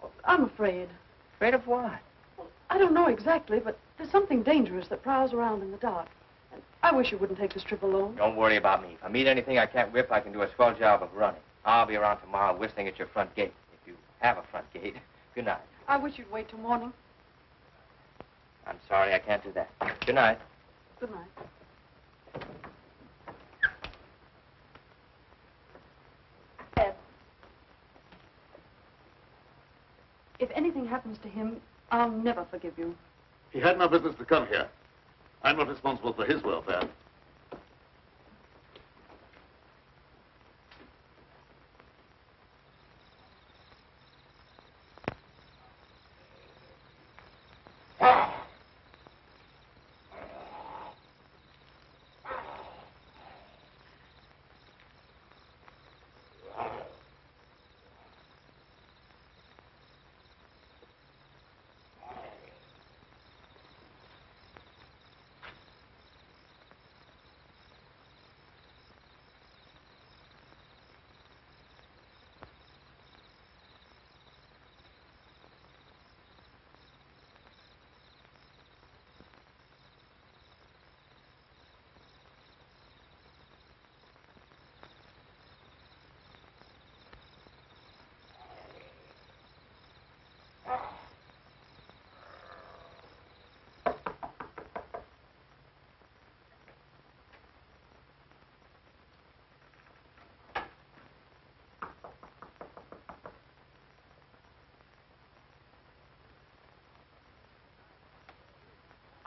Speaker 8: Well, I'm afraid.
Speaker 12: Afraid of what?
Speaker 8: Well, I don't know exactly, but there's something dangerous that prowls around in the dark. And I wish you wouldn't take this trip alone.
Speaker 12: Don't worry about me. If I meet anything I can't whip, I can do a swell job of running. I'll be around tomorrow whistling at your front gate, if you have a front gate. Good night.
Speaker 8: I wish you'd wait till morning.
Speaker 12: I'm sorry I can't do that. Good night.
Speaker 8: Good night. Ed, if anything happens to him, I'll never forgive you.
Speaker 1: He had no business to come here. I'm not responsible for his welfare.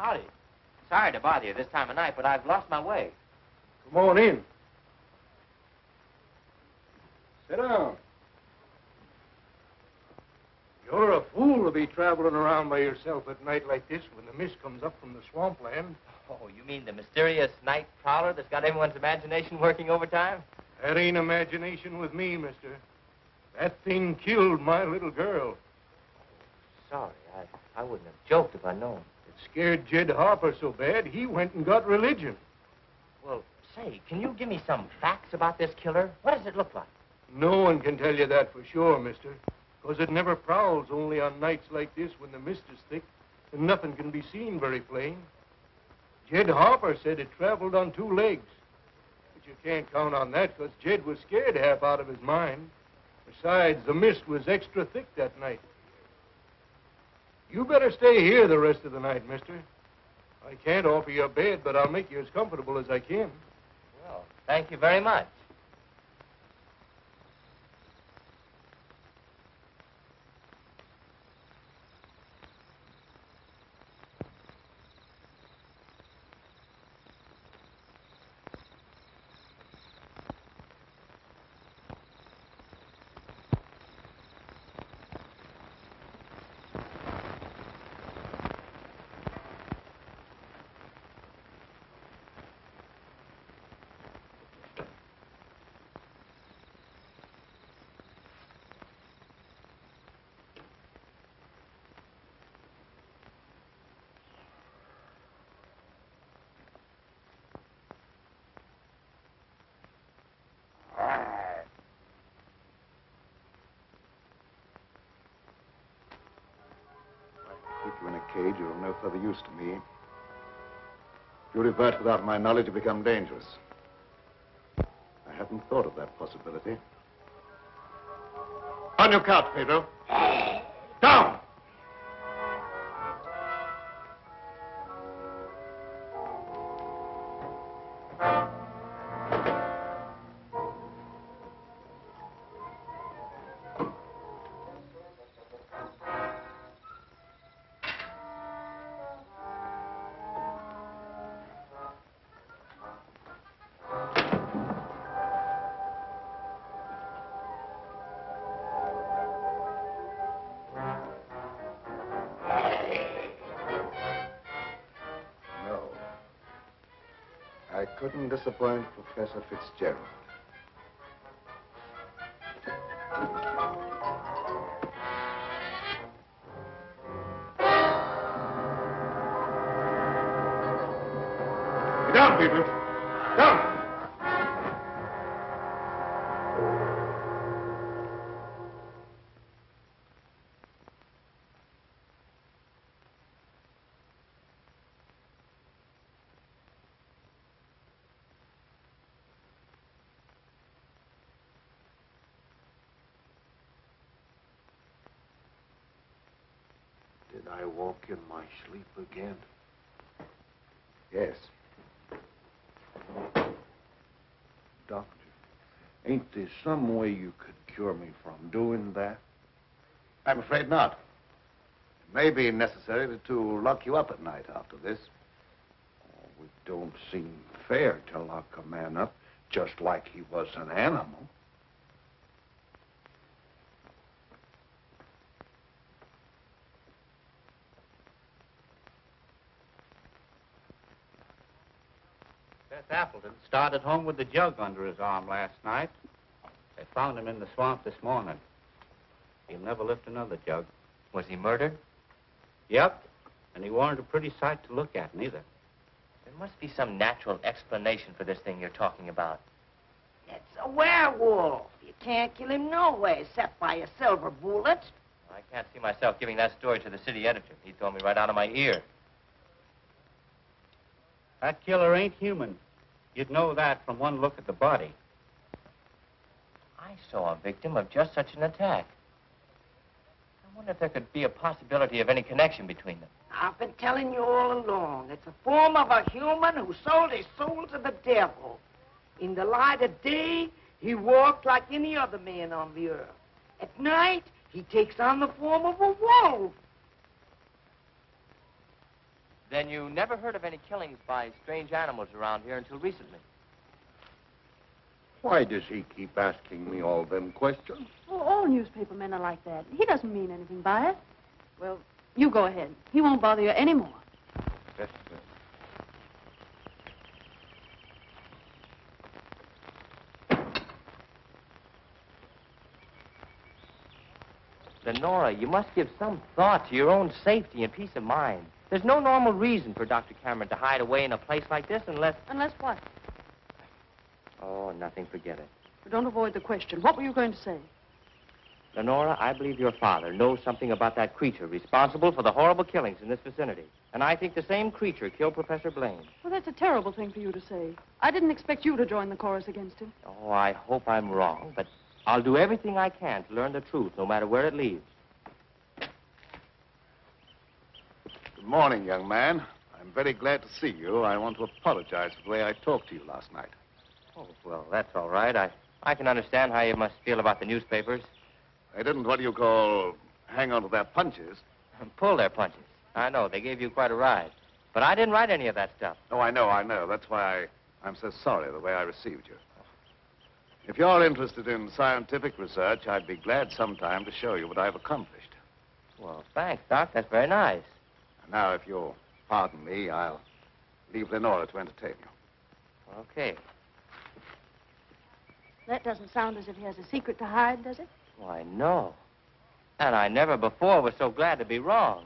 Speaker 12: Howdy. Sorry to bother you this time of night, but I've lost my way.
Speaker 5: Come on in. Sit down. You're a fool to be traveling around by yourself at night like this when the mist comes up from the swampland.
Speaker 12: Oh, you mean the mysterious night prowler that's got everyone's imagination working overtime?
Speaker 5: That ain't imagination with me, mister. That thing killed my little girl.
Speaker 12: Sorry, I wouldn't have joked if I'd known.
Speaker 5: It scared Jed Harper so bad, he went and got religion.
Speaker 12: Well, say, can you give me some facts about this killer? What does it look like?
Speaker 5: No one can tell you that for sure, mister. Because it never prowls only on nights like this when the mist is thick and nothing can be seen very plain. Jed Harper said it traveled on 2 legs. But you can't count on that because Jed was scared half out of his mind. Besides, the mist was extra thick that night. You better stay here the rest of the night, mister. I can't offer you a bed, but I'll make you as comfortable as I can.
Speaker 12: Well, thank you very much.
Speaker 1: Keep you in a cage, you're of no further use to me. If you revert without my knowledge, you become dangerous. I hadn't thought of that possibility. On your couch, Pedro. Down! I couldn't disappoint Professor Fitzgerald. Get down, people. Down!
Speaker 3: Did I walk in my sleep again?
Speaker 1: Yes.
Speaker 3: Doctor, ain't there some way you could cure me from doing that?
Speaker 1: I'm afraid not. It may be necessary to lock you up at night after this.
Speaker 3: Oh, it don't seem fair to lock a man up just like he was an animal.
Speaker 6: Seth Appleton started home with the jug under his arm last night. They found him in the swamp this morning. He'll never lift another jug.
Speaker 12: Was he murdered?
Speaker 6: Yep. And he weren't a pretty sight to look at, neither.
Speaker 12: There must be some natural explanation for this thing you're talking about.
Speaker 9: It's a werewolf. You can't kill him no way except by a silver bullet.
Speaker 12: I can't see myself giving that story to the city editor. He told me right out of my ear.
Speaker 6: That killer ain't human. You'd know that from one look at the body.
Speaker 12: I saw a victim of just such an attack. I wonder if there could be a possibility of any connection between them.
Speaker 9: I've been telling you all along. It's a form of a human who sold his soul to the devil. In the light of day, he walked like any other man on the earth. At night, he takes on the form of a wolf.
Speaker 12: Then you never heard of any killings by strange animals around here until recently?
Speaker 3: Why does he keep asking me all them questions?
Speaker 8: Well, all newspaper men are like that. He doesn't mean anything by it. Well, you go ahead. He won't bother you anymore.
Speaker 3: Yes,
Speaker 12: Lenora, you must give some thought to your own safety and peace of mind. There's no normal reason for Dr. Cameron to hide away in a place like this unless...
Speaker 8: Unless what?
Speaker 12: Oh, nothing. Forget it.
Speaker 8: Well, don't avoid the question. What were you going to say?
Speaker 12: Lenora, I believe your father knows something about that creature responsible for the horrible killings in this vicinity. And I think the same creature killed Professor Blaine.
Speaker 8: Well, that's a terrible thing for you to say. I didn't expect you to join the chorus against him.
Speaker 12: Oh, I hope I'm wrong, but I'll do everything I can to learn the truth, no matter where it leads.
Speaker 1: Good morning, young man. I'm very glad to see you. I want to apologize for the way I talked to you last night.
Speaker 12: Oh, well, that's all right. I can understand how you must feel about the newspapers.
Speaker 1: They didn't, what do you call, hang on to their punches.
Speaker 12: Pull their punches. I know. They gave you quite a ride. But I didn't write any of that stuff.
Speaker 1: Oh, I know. That's why I'm so sorry the way I received you. If you're interested in scientific research, I'd be glad sometime to show you what I've accomplished.
Speaker 12: Well, thanks, Doc. That's very nice.
Speaker 1: And now, if you'll pardon me, I'll leave Lenora to entertain you.
Speaker 12: Okay.
Speaker 8: That doesn't sound as if he has a secret to hide, does it?
Speaker 12: Why, no. And I never before was so glad to be wrong.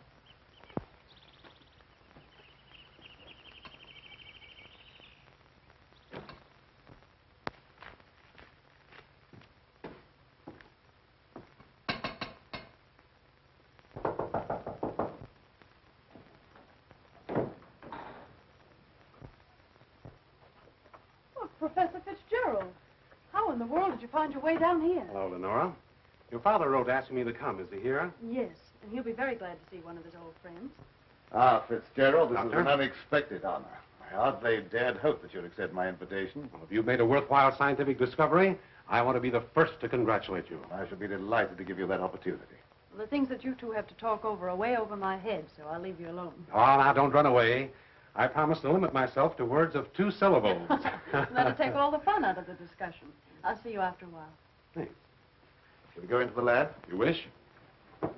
Speaker 8: Oh, Professor Fitzgerald. How in the world did you find your way down here?
Speaker 13: Hello, Lenora. Your father wrote asking me to come. Is he here?
Speaker 8: Yes, and he'll be very glad to see one of his old friends.
Speaker 1: Ah, Fitzgerald, this is
Speaker 13: Doctor?
Speaker 1: an unexpected honor. I hardly dared hope that you'd accept my invitation.
Speaker 13: Well, if you've made a worthwhile scientific discovery, I want to be the first to congratulate you.
Speaker 1: I shall be delighted to give you that opportunity.
Speaker 8: Well, the things that you two have to talk over are way over my head, so I'll leave you alone.
Speaker 13: Oh, now, don't run away. I promise to limit myself to words of 2 syllables.
Speaker 8: That'll take all the fun out of the discussion. I'll see you after a while.
Speaker 13: Thanks.
Speaker 1: Shall we go into the lab?
Speaker 13: You wish? You're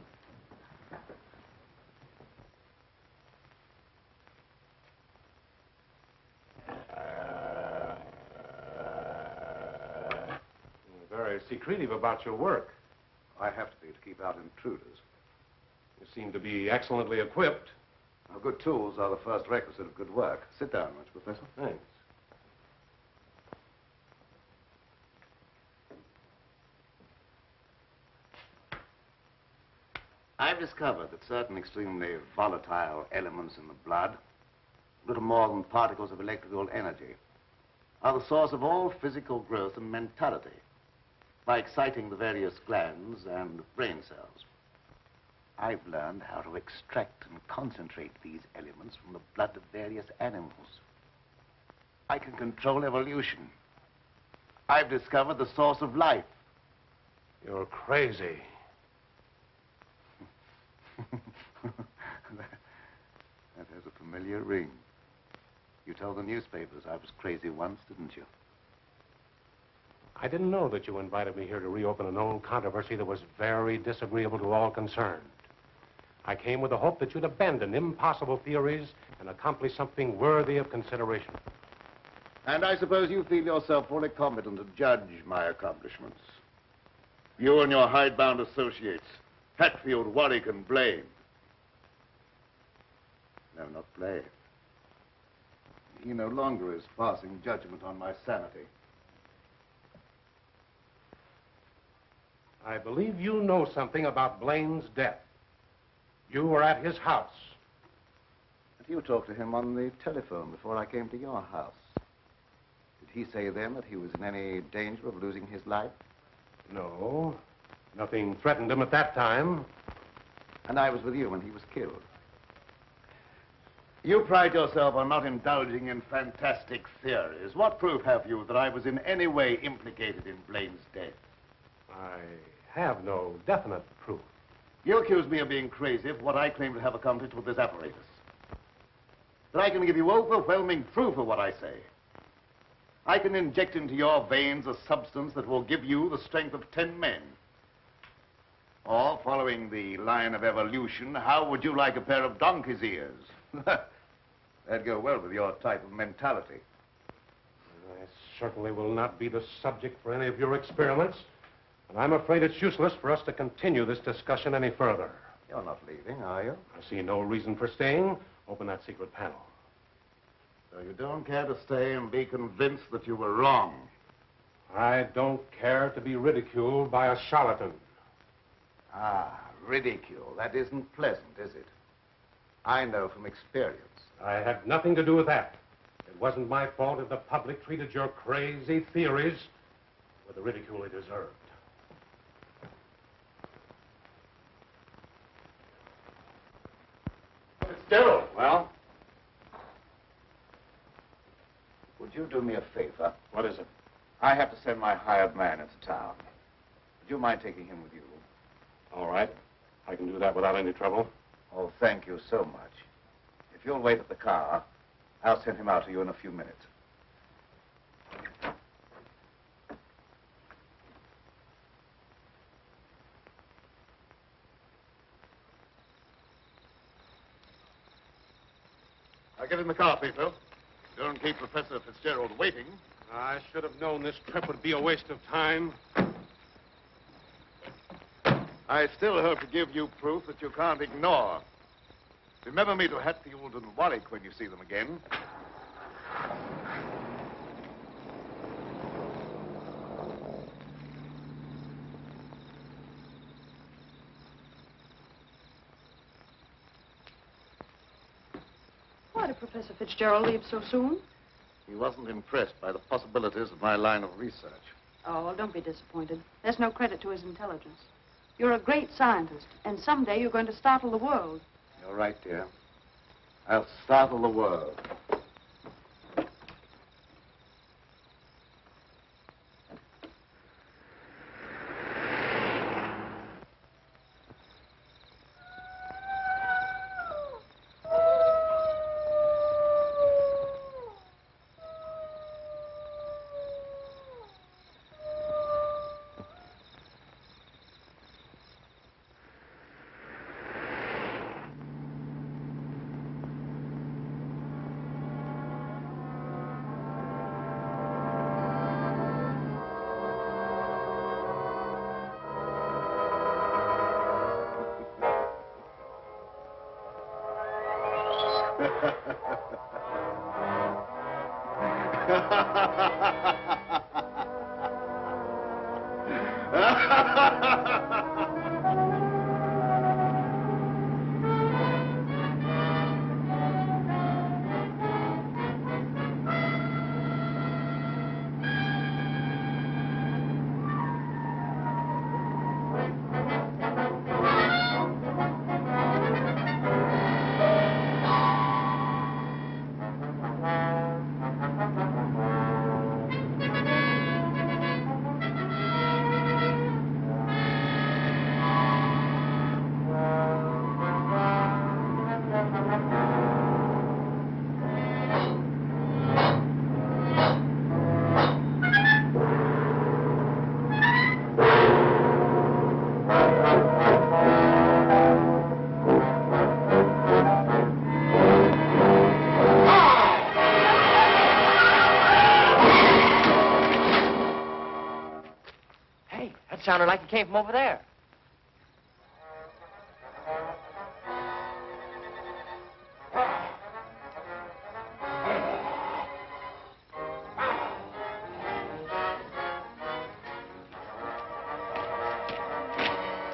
Speaker 13: very secretive about your work.
Speaker 1: I have to be to keep out intruders.
Speaker 13: You seem to be excellently equipped.
Speaker 1: Now, good tools are the first requisite of good work. Sit down, won't you, Professor?
Speaker 13: Thanks.
Speaker 1: I've discovered that certain extremely volatile elements in the blood, little more than particles of electrical energy, are the source of all physical growth and mentality by exciting the various glands and brain cells. I've learned how to extract and concentrate these elements from the blood of various animals. I can control evolution. I've discovered the source of life.
Speaker 13: You're crazy.
Speaker 1: That has a familiar ring. You told the newspapers I was crazy once, didn't you?
Speaker 13: I didn't know that you invited me here to reopen an old controversy that was very disagreeable to all concerned. I came with the hope that you'd abandon impossible theories and accomplish something worthy of consideration.
Speaker 1: And I suppose you feel yourself fully competent to judge my accomplishments. You and your hidebound associates, Hatfield, Warwick, and Blaine. No, not Blaine. He no longer is passing judgment on my sanity.
Speaker 13: I believe you know something about Blaine's death. You were at his house.
Speaker 1: But you talked to him on the telephone before I came to your house. Did he say then that he was in any danger of losing his life?
Speaker 13: No. Nothing threatened him at that time.
Speaker 1: And I was with you when he was killed. You pride yourself on not indulging in fantastic theories. What proof have you that I was in any way implicated in Blaine's death?
Speaker 13: I have no definite proof.
Speaker 1: You accuse me of being crazy for what I claim to have accomplished with this apparatus. that I can give you overwhelming proof of what I say. I can inject into your veins a substance that will give you the strength of 10 men. Or, following the line of evolution, how would you like a pair of donkey's ears? That'd go well with your type of mentality.
Speaker 13: I certainly will not be the subject for any of your experiments. And I'm afraid it's useless for us to continue this discussion any further.
Speaker 1: You're not leaving, are you?
Speaker 13: I see no reason for staying. Open that secret panel.
Speaker 1: So you don't care to stay and be convinced that you were wrong?
Speaker 13: I don't care to be ridiculed by a charlatan.
Speaker 1: Ah, ridicule. That isn't pleasant, is it? I know from experience.
Speaker 13: I had nothing to do with that. It wasn't my fault if the public treated your crazy theories with the ridicule they deserved.
Speaker 1: Fitzgerald. Well? Would you do me a favor?
Speaker 15: What is it?
Speaker 1: I have to send my hired man into town. Would you mind taking him with you?
Speaker 15: All right. I can do that without any trouble.
Speaker 1: Oh, thank you so much. If you'll wait at the car, I'll send him out to you in a few minutes. I'll get in the car, Peter. Don't keep Professor Fitzgerald waiting.
Speaker 13: I should have known this trip would be a waste of time.
Speaker 1: I still hope to give you proof that you can't ignore. Remember me to Hatfield and Warwick when you see them again.
Speaker 8: Why did Professor Fitzgerald leave so soon?
Speaker 1: He wasn't impressed by the possibilities of my line of research.
Speaker 8: Oh, well, don't be disappointed. There's no credit to his intelligence. You're a great scientist, and someday you're going to startle the world.
Speaker 1: You're right, dear. I'll startle the world.
Speaker 12: Sounded like it came from over there.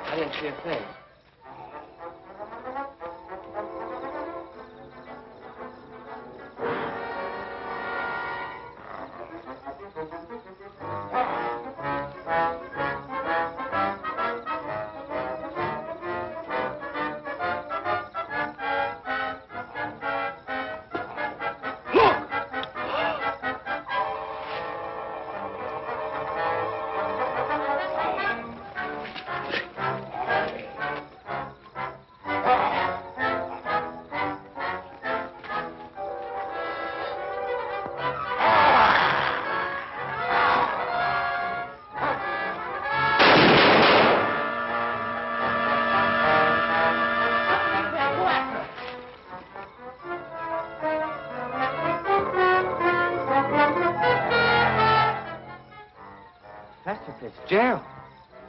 Speaker 12: I didn't see a thing. Professor Fitzgerald.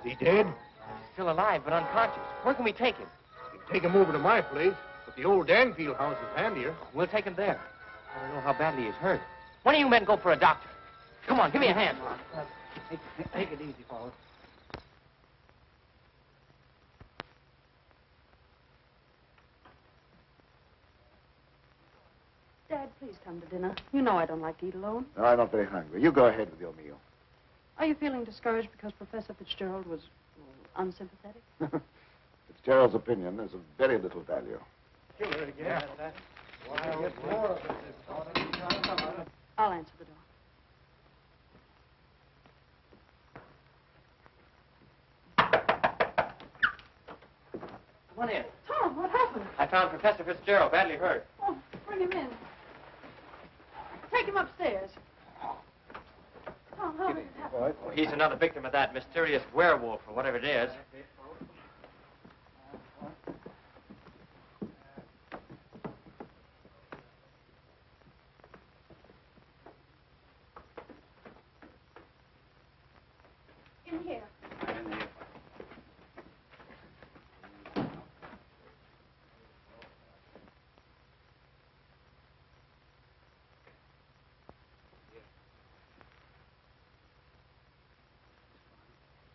Speaker 5: Is he dead?
Speaker 12: Still alive, but unconscious. Where can we take him?
Speaker 5: You can take him over to my place, but the old Danfield house is handier.
Speaker 12: We'll take him there. I don't know how badly he's hurt. One of you men go for a doctor. Come on, give me a hand.
Speaker 7: Take it easy, fellas.
Speaker 8: Dad, please come to dinner. You know I don't like to eat alone.
Speaker 1: No, I'm not very hungry. You go ahead with your meal.
Speaker 8: Are you feeling discouraged because Professor Fitzgerald was unsympathetic?
Speaker 1: Fitzgerald's opinion is of very little value.
Speaker 7: Killer again.
Speaker 8: I'll answer the door.
Speaker 12: Come on in.
Speaker 8: Tom, what happened?
Speaker 12: I found Professor Fitzgerald badly hurt.
Speaker 8: Oh, bring him in. Take him upstairs. Tom, how did it happen?
Speaker 12: Oh, he's another victim of that mysterious werewolf or whatever it is.
Speaker 8: In here.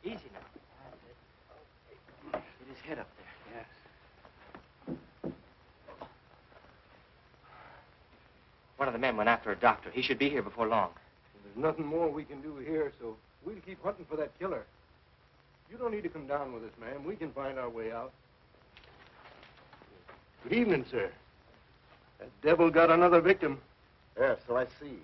Speaker 12: Easy now. Get his head up there. Yes. One of the men went after a doctor. He should be here before long.
Speaker 5: There's nothing more we can do here, so we'll keep hunting for that killer. You don't need to come down with us, ma'am. We can find our way out. Good evening, sir. That devil got another victim.
Speaker 1: Yes, so I see.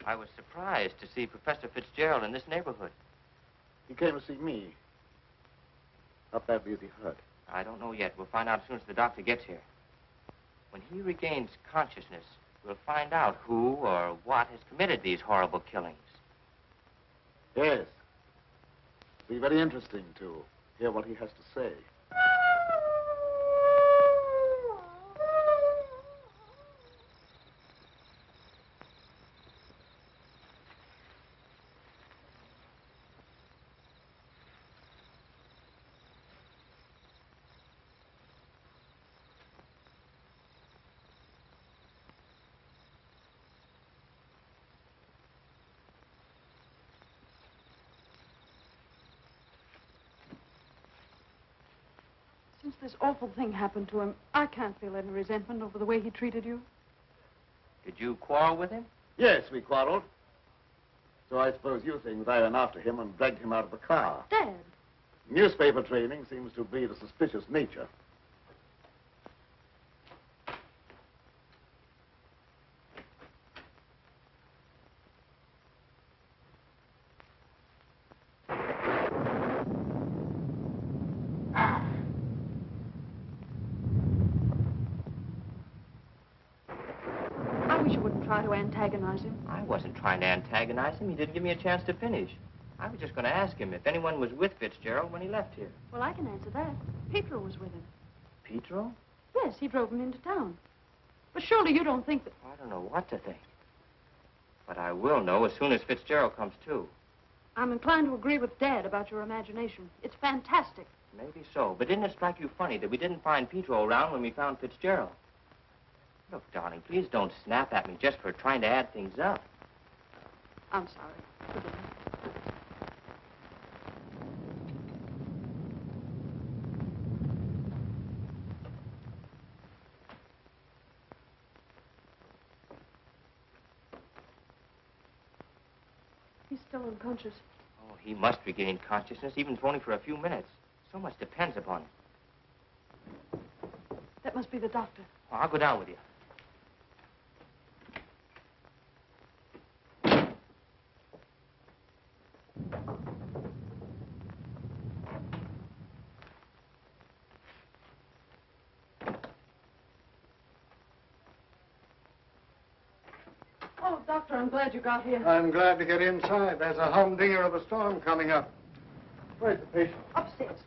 Speaker 12: I was surprised to see Professor Fitzgerald in this neighborhood.
Speaker 1: He came to see me. How badly is he hurt?
Speaker 12: I don't know yet. We'll find out as soon as the doctor gets here. When he regains consciousness, we'll find out who or what has committed these horrible killings.
Speaker 1: Yes. It'll be very interesting to hear what he has to say.
Speaker 8: Since this awful thing happened to him, I can't feel any resentment over the way he treated you.
Speaker 12: Did you quarrel with him?
Speaker 1: Yes, we quarreled. So I suppose you think that I ran after him and dragged him out of the car.
Speaker 8: Dad.
Speaker 1: Newspaper training seems to breed a suspicious nature.
Speaker 8: I wish you wouldn't try to antagonize him.
Speaker 12: I wasn't trying to antagonize him. He didn't give me a chance to finish. I was just going to ask him if anyone was with Fitzgerald when he left here.
Speaker 8: Well, I can answer that. Petro was with him.
Speaker 12: Petro?
Speaker 8: Yes, he drove him into town. But surely you don't think that...
Speaker 12: I don't know what to think. But I will know as soon as Fitzgerald comes to.
Speaker 8: I'm inclined to agree with Dad about your imagination. It's fantastic.
Speaker 12: Maybe so. But didn't it strike you funny that we didn't find Petro around when we found Fitzgerald? Look, darling, please don't snap at me just for trying to add things up.
Speaker 8: I'm sorry. Forgive me. He's still unconscious.
Speaker 12: Oh, he must regain consciousness, even if only for a few minutes. So much depends upon it.
Speaker 8: That must be the doctor.
Speaker 12: Oh, I'll go down with you.
Speaker 8: Doctor, I'm glad you got here.
Speaker 7: I'm glad to get inside. There's a humdinger of a storm coming up. Where's the patient?
Speaker 8: Upstairs.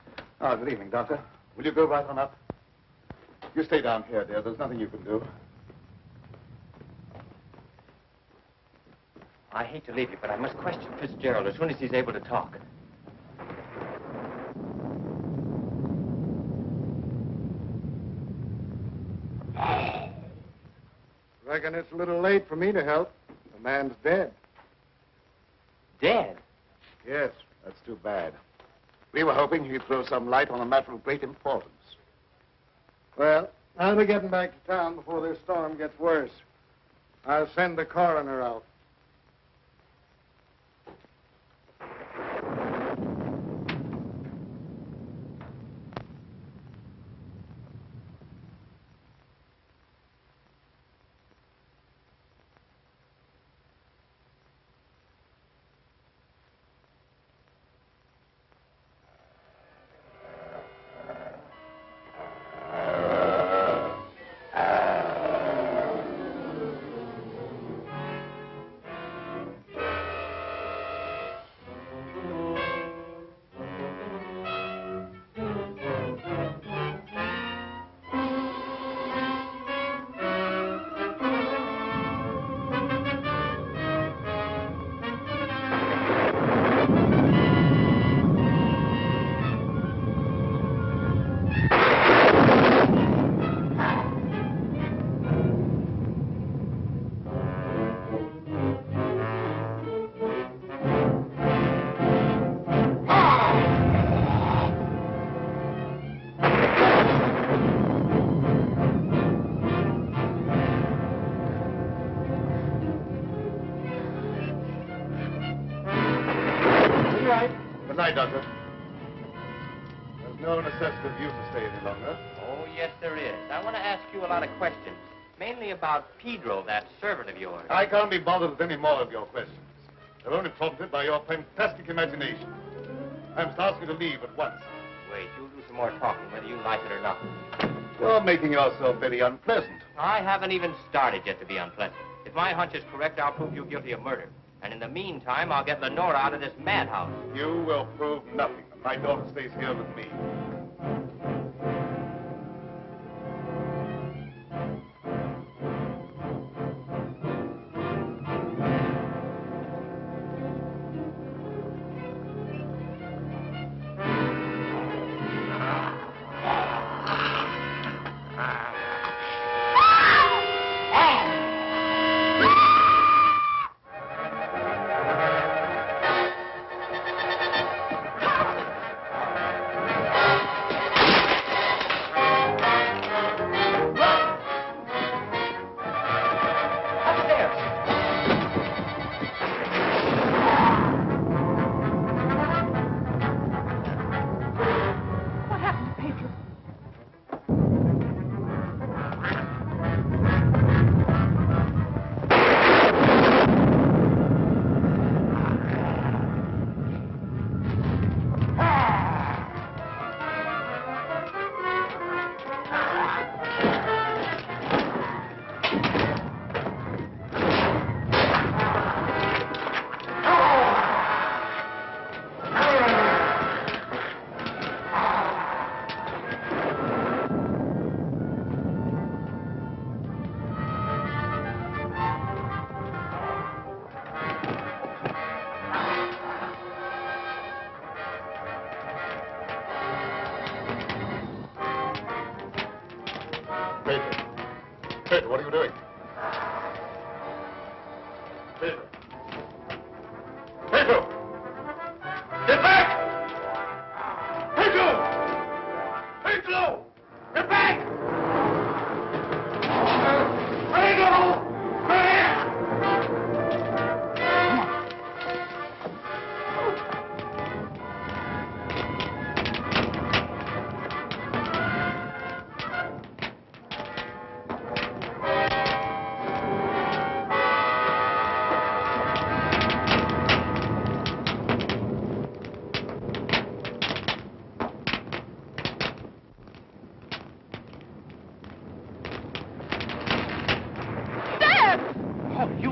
Speaker 1: Oh, good evening, Doctor. Will you go right on up? You stay down here, dear. There's nothing you can do.
Speaker 12: I hate to leave you, but I must question Fitzgerald as soon as he's able to talk.
Speaker 7: Reckon it's a little late for me to help. The man's dead.
Speaker 12: Dead?
Speaker 1: Yes, that's too bad. We were hoping he'd throw some light on a matter of great importance.
Speaker 7: Well, I'll be getting back to town before this storm gets worse. I'll send the coroner out.
Speaker 1: Good night, Doctor. There's no necessity for you to stay any longer.
Speaker 12: Oh, yes, there is. I want to ask you a lot of questions, mainly about Pedro, that servant of yours.
Speaker 1: I can't be bothered with any more of your questions. They're only prompted by your fantastic imagination. I must ask you to leave at once.
Speaker 12: Wait, you'll do some more talking, whether you like it or not.
Speaker 1: You're making yourself very unpleasant.
Speaker 12: I haven't even started yet to be unpleasant. If my hunch is correct, I'll prove you guilty of murder. And in the meantime, I'll get Lenora out of this madhouse.
Speaker 1: You will prove nothing. My daughter stays here with me. Pedro, what are you doing? Pedro. Pedro! Get back! Pedro! Pedro! Get back! Pedro!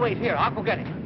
Speaker 12: wait here. I'll go get him.